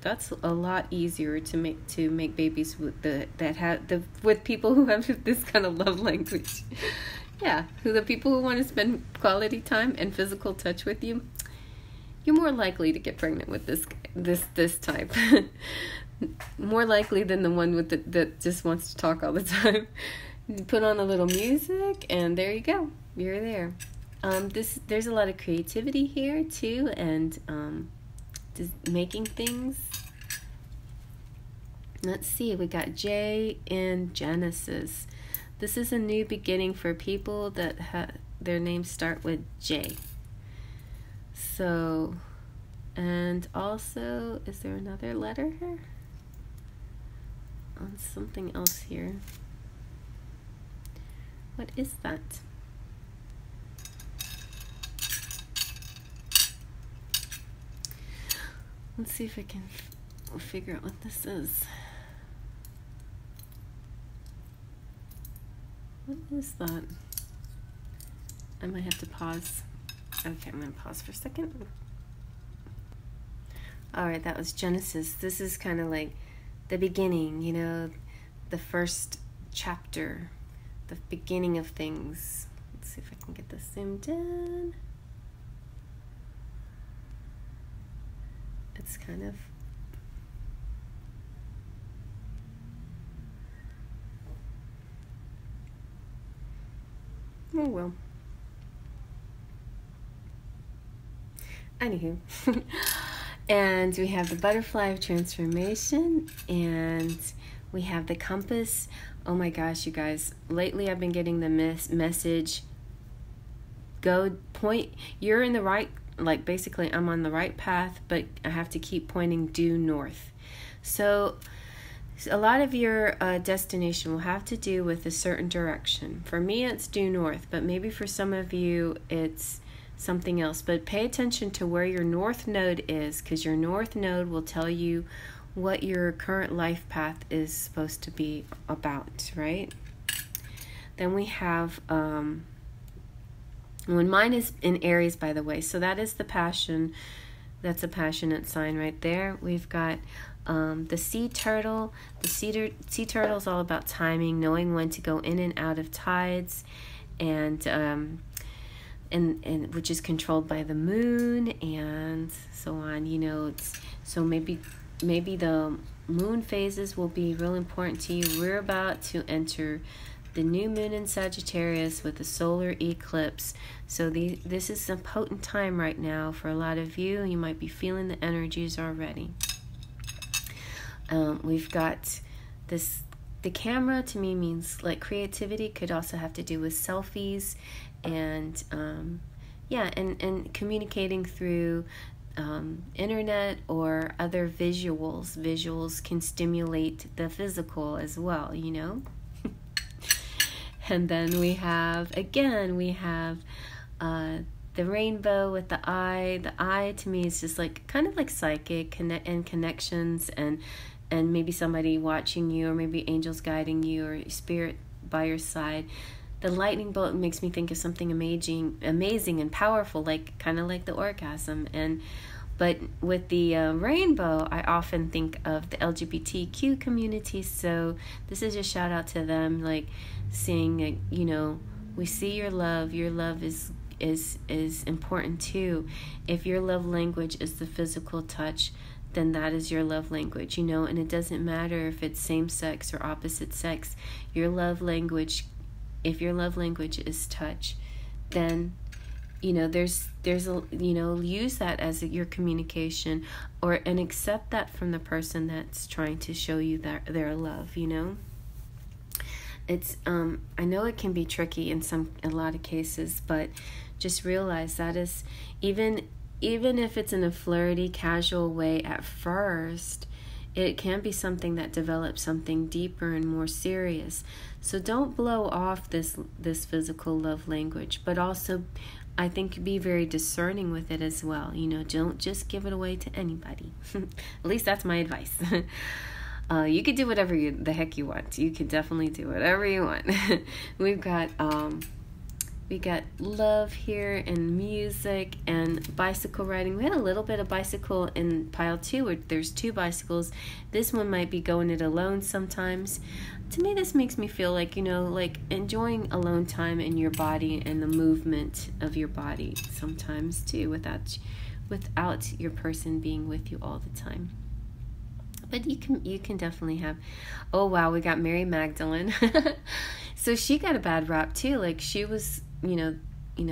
that's a lot easier to make babies with people who have this kind of love language. Yeah, the people who want to spend quality time and physical touch with you, you're more likely to get pregnant with this type. More likely than the one that just wants to talk all the time. You put on a little music and there you go. You're there. There's a lot of creativity here too, and just making things. Let's see, we got J in Genesis. This is a new beginning for people that their names start with J. So, and also, is there another letter here? On something else here. What is that? Let's see if I can figure out what this is. What is that? I might have to pause. Okay, I'm going to pause for a second. Alright, that was Genesis. This is kind of like the beginning, you know, the first chapter, the beginning of things. Let's see if I can get this zoomed in. It's kind of... Oh well. Anywho. And we have the butterfly of transformation, and we have the compass. Oh my gosh, you guys. Lately I've been getting the message, go point, you're in the right, like basically I'm on the right path, but I have to keep pointing due north. So a lot of your destination will have to do with a certain direction. For me, it's due north, but maybe for some of you, it's something else. But pay attention to where your north node is, because your north node will tell you what your current life path is supposed to be about, right? Then we have, when mine is in Aries, by the way, so that is the passion. That's a passionate sign right there. We've got the sea turtle. The sea turtle is all about timing, knowing when to go in and out of tides, and which is controlled by the moon and so on. You know, it's so maybe the moon phases will be real important to you. We're about to enter the new moon in Sagittarius with a solar eclipse. So this is a potent time right now for a lot of you. You might be feeling the energies already. We've got this. The camera to me means like creativity. Could also have to do with selfies and and communicating through internet or other visuals. Visuals can stimulate the physical as well, you know. And then we have the rainbow with the eye. The eye to me is just like kind of like psychic and connections, and maybe somebody watching you, or maybe angels guiding you, or spirit by your side. The lightning bolt makes me think of something amazing and powerful, like kind of like the orgasm. But with the rainbow, I often think of the LGBTQ community. So this is a shout out to them, like saying, you know, we see your love. Your love is important too. If your love language is the physical touch, then that is your love language, you know. And it doesn't matter if it's same sex or opposite sex. Your love language, if your love language is touch, then, you know, there's a, you know, use that as your communication, and accept that from the person that's trying to show you their love, you know. It's I know it can be tricky in a lot of cases, but just realize that is, even if it's in a flirty, casual way at first, it can be something that develops something deeper and more serious. So don't blow off this physical love language, but also I think be very discerning with it as well. You know, don't just give it away to anybody. At least that's my advice. You could do whatever the heck you want. You can definitely do whatever you want. We got love here and music and bicycle riding. We had a little bit of bicycle in pile 2, where there's 2 bicycles. This one might be going it alone sometimes. To me, this makes me feel like, you know, like enjoying alone time in your body and the movement of your body sometimes too, without your person being with you all the time. But you can definitely have, oh wow, we got Mary Magdalene. So she got a bad rap too. Like she was, you know,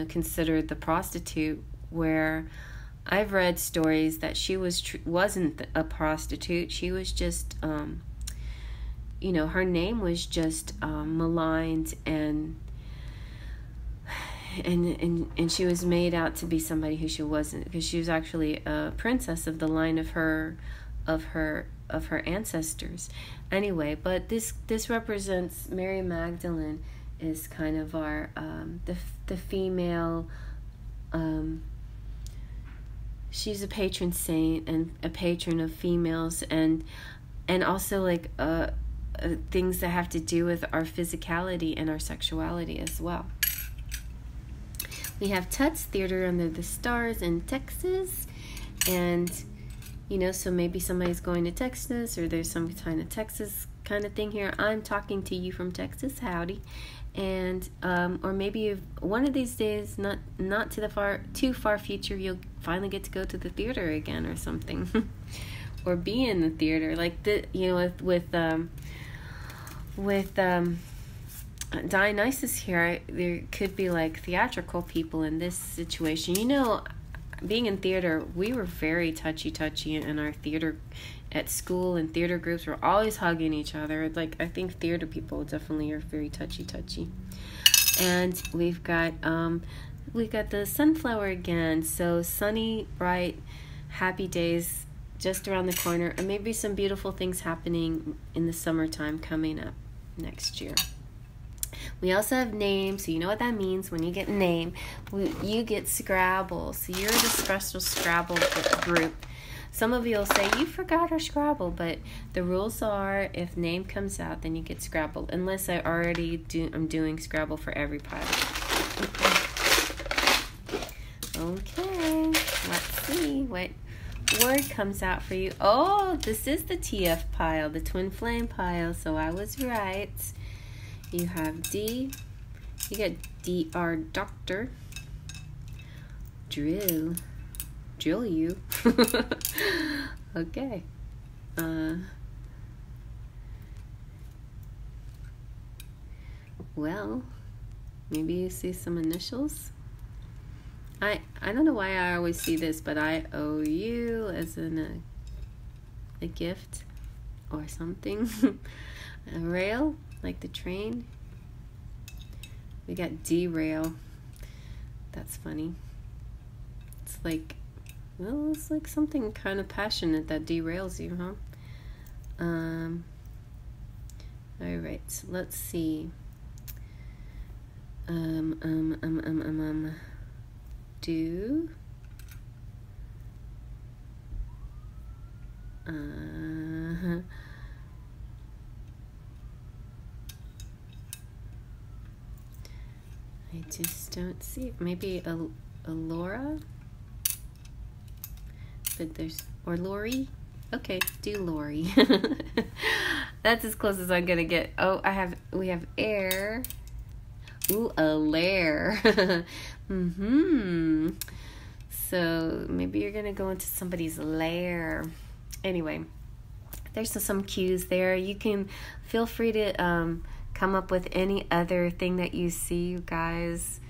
considered the prostitute, where I've read stories that she wasn't a prostitute. She was just, you know, her name was just maligned, and she was made out to be somebody who she wasn't, because she was actually a princess of the line of her ancestors. Anyway, but this represents Mary Magdalene is kind of our the female she's a patron saint and a patron of females, and also like things that have to do with our physicality and our sexuality as well. We have Tuts Theater Under the Stars in Texas, and so maybe somebody's going to Texas, or there's some kind of Texas kind of thing here. I'm talking to you from Texas. Howdy. And or maybe if one of these days, not to the too far future, you'll finally get to go to the theater again or something, or be in the theater, like with Dionysus here. There could be like theatrical people in this situation. Being in theater, we were very touchy in our theater at school, and theater groups were always hugging each other. Like, I think theater people definitely are very touchy. And we've got the sunflower again. So sunny, bright, happy days just around the corner, and maybe some beautiful things happening in the summertime coming up next year. We also have names, so you know what that means. When you get name, you get Scrabble. So you're the special Scrabble group. Some of you will say, you forgot our Scrabble, but the rules are, if name comes out, then you get Scrabble. Unless I'm doing Scrabble for every pile. Okay, let's see what word comes out for you. Oh, this is the TF pile, the twin flame pile, so I was right. You have D. You get DR, doctor. Drill you. Okay. Well, maybe you see some initials. I don't know why I always see this, but I owe you as in a gift or something. A rail, like the train. We got derail. That's funny. It's like, well, it's like something kind of passionate that derails you, huh? All right, let's see. Do. I just don't see it. Maybe a Laura, but there's, or Lori. Okay, do Lori. That's as close as I'm gonna get. Oh, we have air. Ooh, a lair. So maybe you're gonna go into somebody's lair. Anyway, there's some cues there. You can feel free to come up with any other thing that you see, you guys,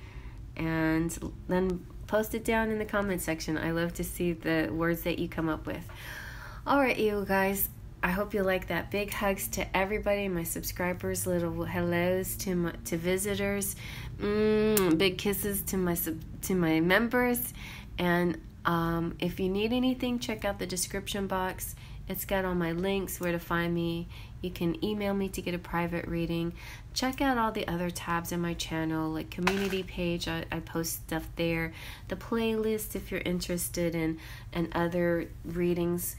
and then post it down in the comment section. I love to see the words that you come up with. All right, you guys, I hope you like that. Big hugs to everybody, my subscribers, little hellos to visitors, big kisses to my members, and if you need anything, check out the description box. It's got all my links, where to find me. You can email me to get a private reading. Check out all the other tabs in my channel, like community page. I post stuff there. The playlist, if you're interested in other readings.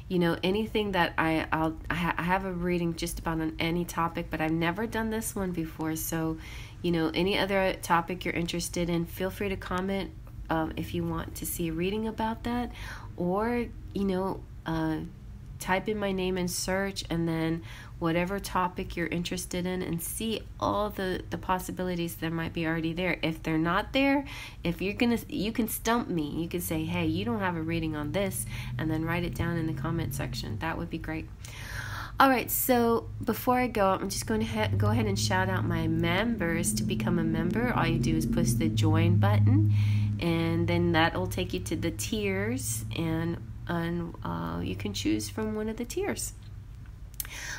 Anything that I have a reading just about on any topic, but I've never done this one before. So, any other topic you're interested in, feel free to comment if you want to see a reading about that, or type in my name in search, and then whatever topic you're interested in, and see all the possibilities that might be already there. If they're not there, you can stump me. You can say, hey, you don't have a reading on this, and then write it down in the comment section. That would be great. All right, so before I go, I'm just going to go ahead and shout out my members. To become a member, all you do is push the join button, and then that'll take you to the tiers, and you can choose from one of the tiers.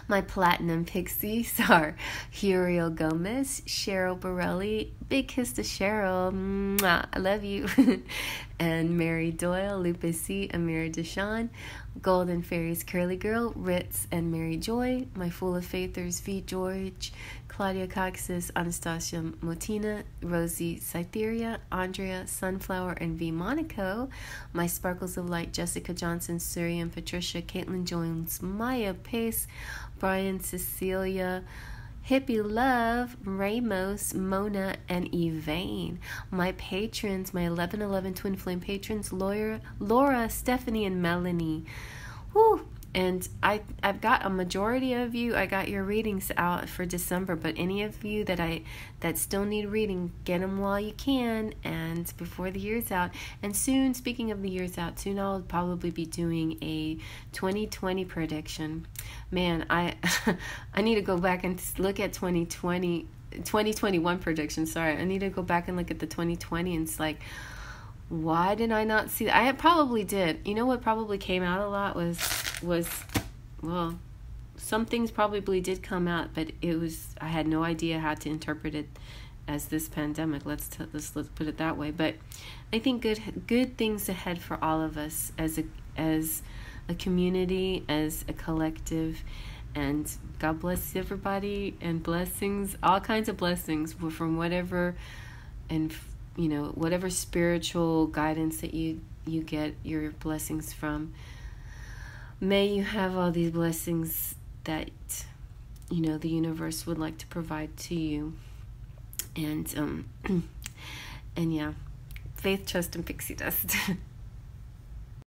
My platinum pixies are Huriel Gomez, Cheryl Borelli, big kiss to Cheryl, mwah, I love you, and Mary Doyle, Lupe C, Amira Deshawn, Golden Fairies, Curly Girl, Ritz, and Mary Joy, my Fool of Faithers, V George, Claudia Coxis, Anastasia Motina, Rosie Cytheria, Andrea Sunflower, and V Monaco, my Sparkles of Light, Jessica Johnson, Suri and Patricia, Caitlin Jones, Maya Pace, Brian, Cecilia, Hippie Love, Ramos, Mona, and Evane. My patrons, my 1111 Twin Flame patrons, Laura, Stephanie, and Melanie. Woo! And I've got a majority of you. I got your readings out for December, but any of you that still need reading, get them while you can and before the year's out. And soon, speaking of the year's out, soon I'll probably be doing a 2020 prediction. Man, I need to go back and look at 2021 prediction. Sorry, I need to go back and look at the 2020, and it's like, why did I not see that? I probably did. You know what probably came out a lot was well, some things probably did come out, but I had no idea how to interpret it as this pandemic. Let's put it that way. But I think good things ahead for all of us as a community, as a collective, and God bless everybody, and blessings, all kinds of blessings from whatever, and whatever spiritual guidance that you get your blessings from. May you have all these blessings that the universe would like to provide to you. And and yeah, faith, trust, and pixie dust.